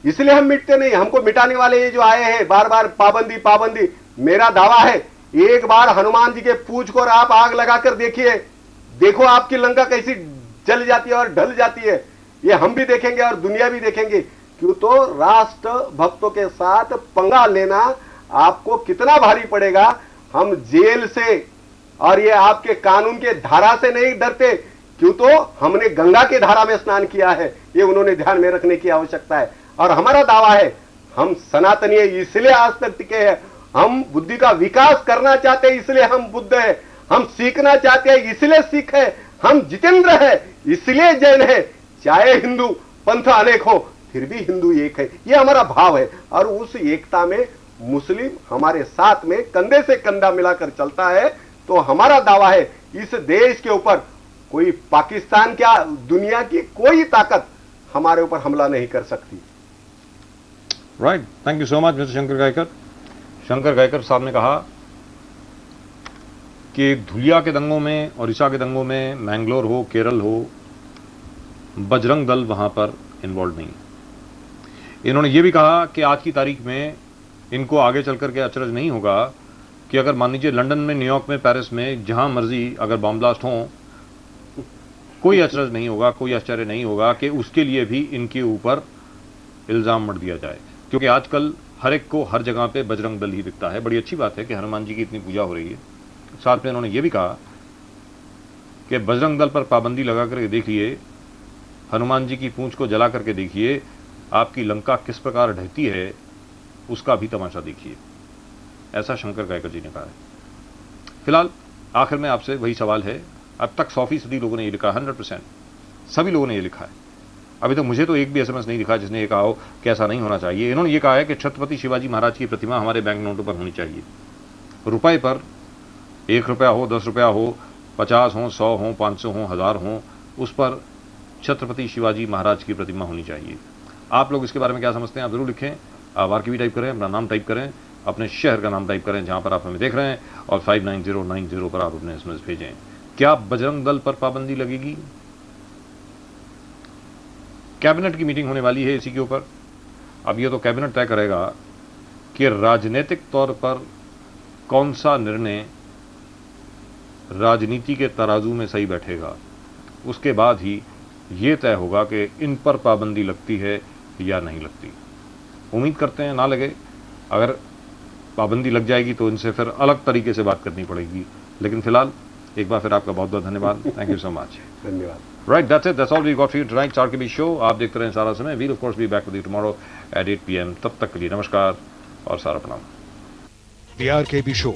इसलिए हम मिटते नहीं। हमको मिटाने वाले ये जो आए हैं बार बार पाबंदी पाबंदी, मेरा दावा है एक बार हनुमान जी के पूंछ को आप आग लगाकर देखिए, देखो आपकी लंका कैसी जल जाती है और ढल जाती है। ये हम भी देखेंगे और दुनिया भी देखेंगे। क्यों तो राष्ट्र भक्तों के साथ पंगा लेना आपको कितना भारी पड़ेगा। हम जेल से और ये आपके कानून के धारा से नहीं डरते, क्यों तो हमने गंगा के धारा में स्नान किया है, ये उन्होंने ध्यान में रखने की आवश्यकता है। और हमारा दावा है, हम सनातनीय इसलिए आज तक टिके हैं, हम बुद्धि का विकास करना चाहते हैं इसलिए हम बुद्ध है, हम सीखना चाहते हैं इसलिए सिख है, हम जितेंद्र है इसलिए जैन है। चाहे हिंदू पंथ अनेक हो फिर भी हिंदू एक है, ये हमारा भाव है। और उस एकता में मुस्लिम हमारे साथ में कंधे से कंधा मिलाकर चलता है। तो हमारा दावा है, इस देश के ऊपर कोई पाकिस्तान क्या दुनिया की कोई ताकत हमारे ऊपर हमला नहीं कर सकती। Right, thank you so much mister Shankar Gaikar. Shankar Gaikar sahab ने कहा कि धुलिया के दंगों में, ओडिशा के दंगों में, मैंगलोर हो, केरल हो, बजरंग दल वहां पर इन्वॉल्व नहीं। इन्होंने ये भी कहा कि आज की तारीख में इनको आगे चलकर के अचरज नहीं होगा कि अगर मान लीजिए लंदन में, न्यूयॉर्क में, पेरिस में, जहां मर्जी अगर बम ब्लास्ट हो, कोई अचरज नहीं होगा, कोई आश्चर्य नहीं होगा कि उसके लिए भी इनके ऊपर इल्जाम मत दिया जाए। क्योंकि आजकल हर एक को हर जगह पे बजरंग दल ही दिखता है। बड़ी अच्छी बात है कि हनुमान जी की इतनी पूजा हो रही है। साथ में इन्होंने ये भी कहा कि बजरंग दल पर पाबंदी लगा करके देखिए, हनुमान जी की पूंछ को जला करके देखिए, आपकी लंका किस प्रकार ढहती है उसका भी तमाशा देखिए। ऐसा शंकर गायकर जी ने कहा है। फिलहाल आखिर में आपसे वही सवाल है, अब तक 100% लोगों ने ये लिखा, 100% सभी लोगों ने ये लिखा है। अभी तो मुझे तो एक भी SMS नहीं दिखा जिसने ये कहा हो कि ऐसा नहीं होना चाहिए। इन्होंने ये कहा है कि छत्रपति शिवाजी महाराज की प्रतिमा हमारे बैंक नोटों पर होनी चाहिए। रुपए पर 1 रुपया हो, 10 रुपया हो, 50 हो, 100 हो, 500 हो, 1000 हो, उस पर छत्रपति शिवाजी महाराज की प्रतिमा होनी चाहिए। आप लोग इसके बारे में क्या समझते हैं आप जरूर लिखें। आप RKB टाइप करें, अपना नाम टाइप करें, अपने शहर का नाम टाइप करें जहां पर आप हमें देख रहे हैं, और 59090 पर आप अपने SMS भेजें। क्या बजरंग दल पर पाबंदी लगेगी? कैबिनेट की मीटिंग होने वाली है इसी के ऊपर। अब ये तो कैबिनेट तय करेगा कि राजनीतिक तौर पर कौन सा निर्णय राजनीति के तराजू में सही बैठेगा। उसके बाद ही ये तय होगा कि इन पर पाबंदी लगती है या नहीं लगती। उम्मीद करते हैं ना लगे। अगर पाबंदी लग जाएगी तो इनसे फिर अलग तरीके से बात करनी पड़ेगी। लेकिन फिलहाल एक बार फिर आपका बहुत बहुत धन्यवाद। Thank you so much. धन्यवाद। Right, that's all we got for you tonight RKB show. आप देखते रहें सारा समय। We'll of course be back with you tomorrow at 8 PM। तब तक के लिए नमस्कार और सारा प्रणाम। The RKB show.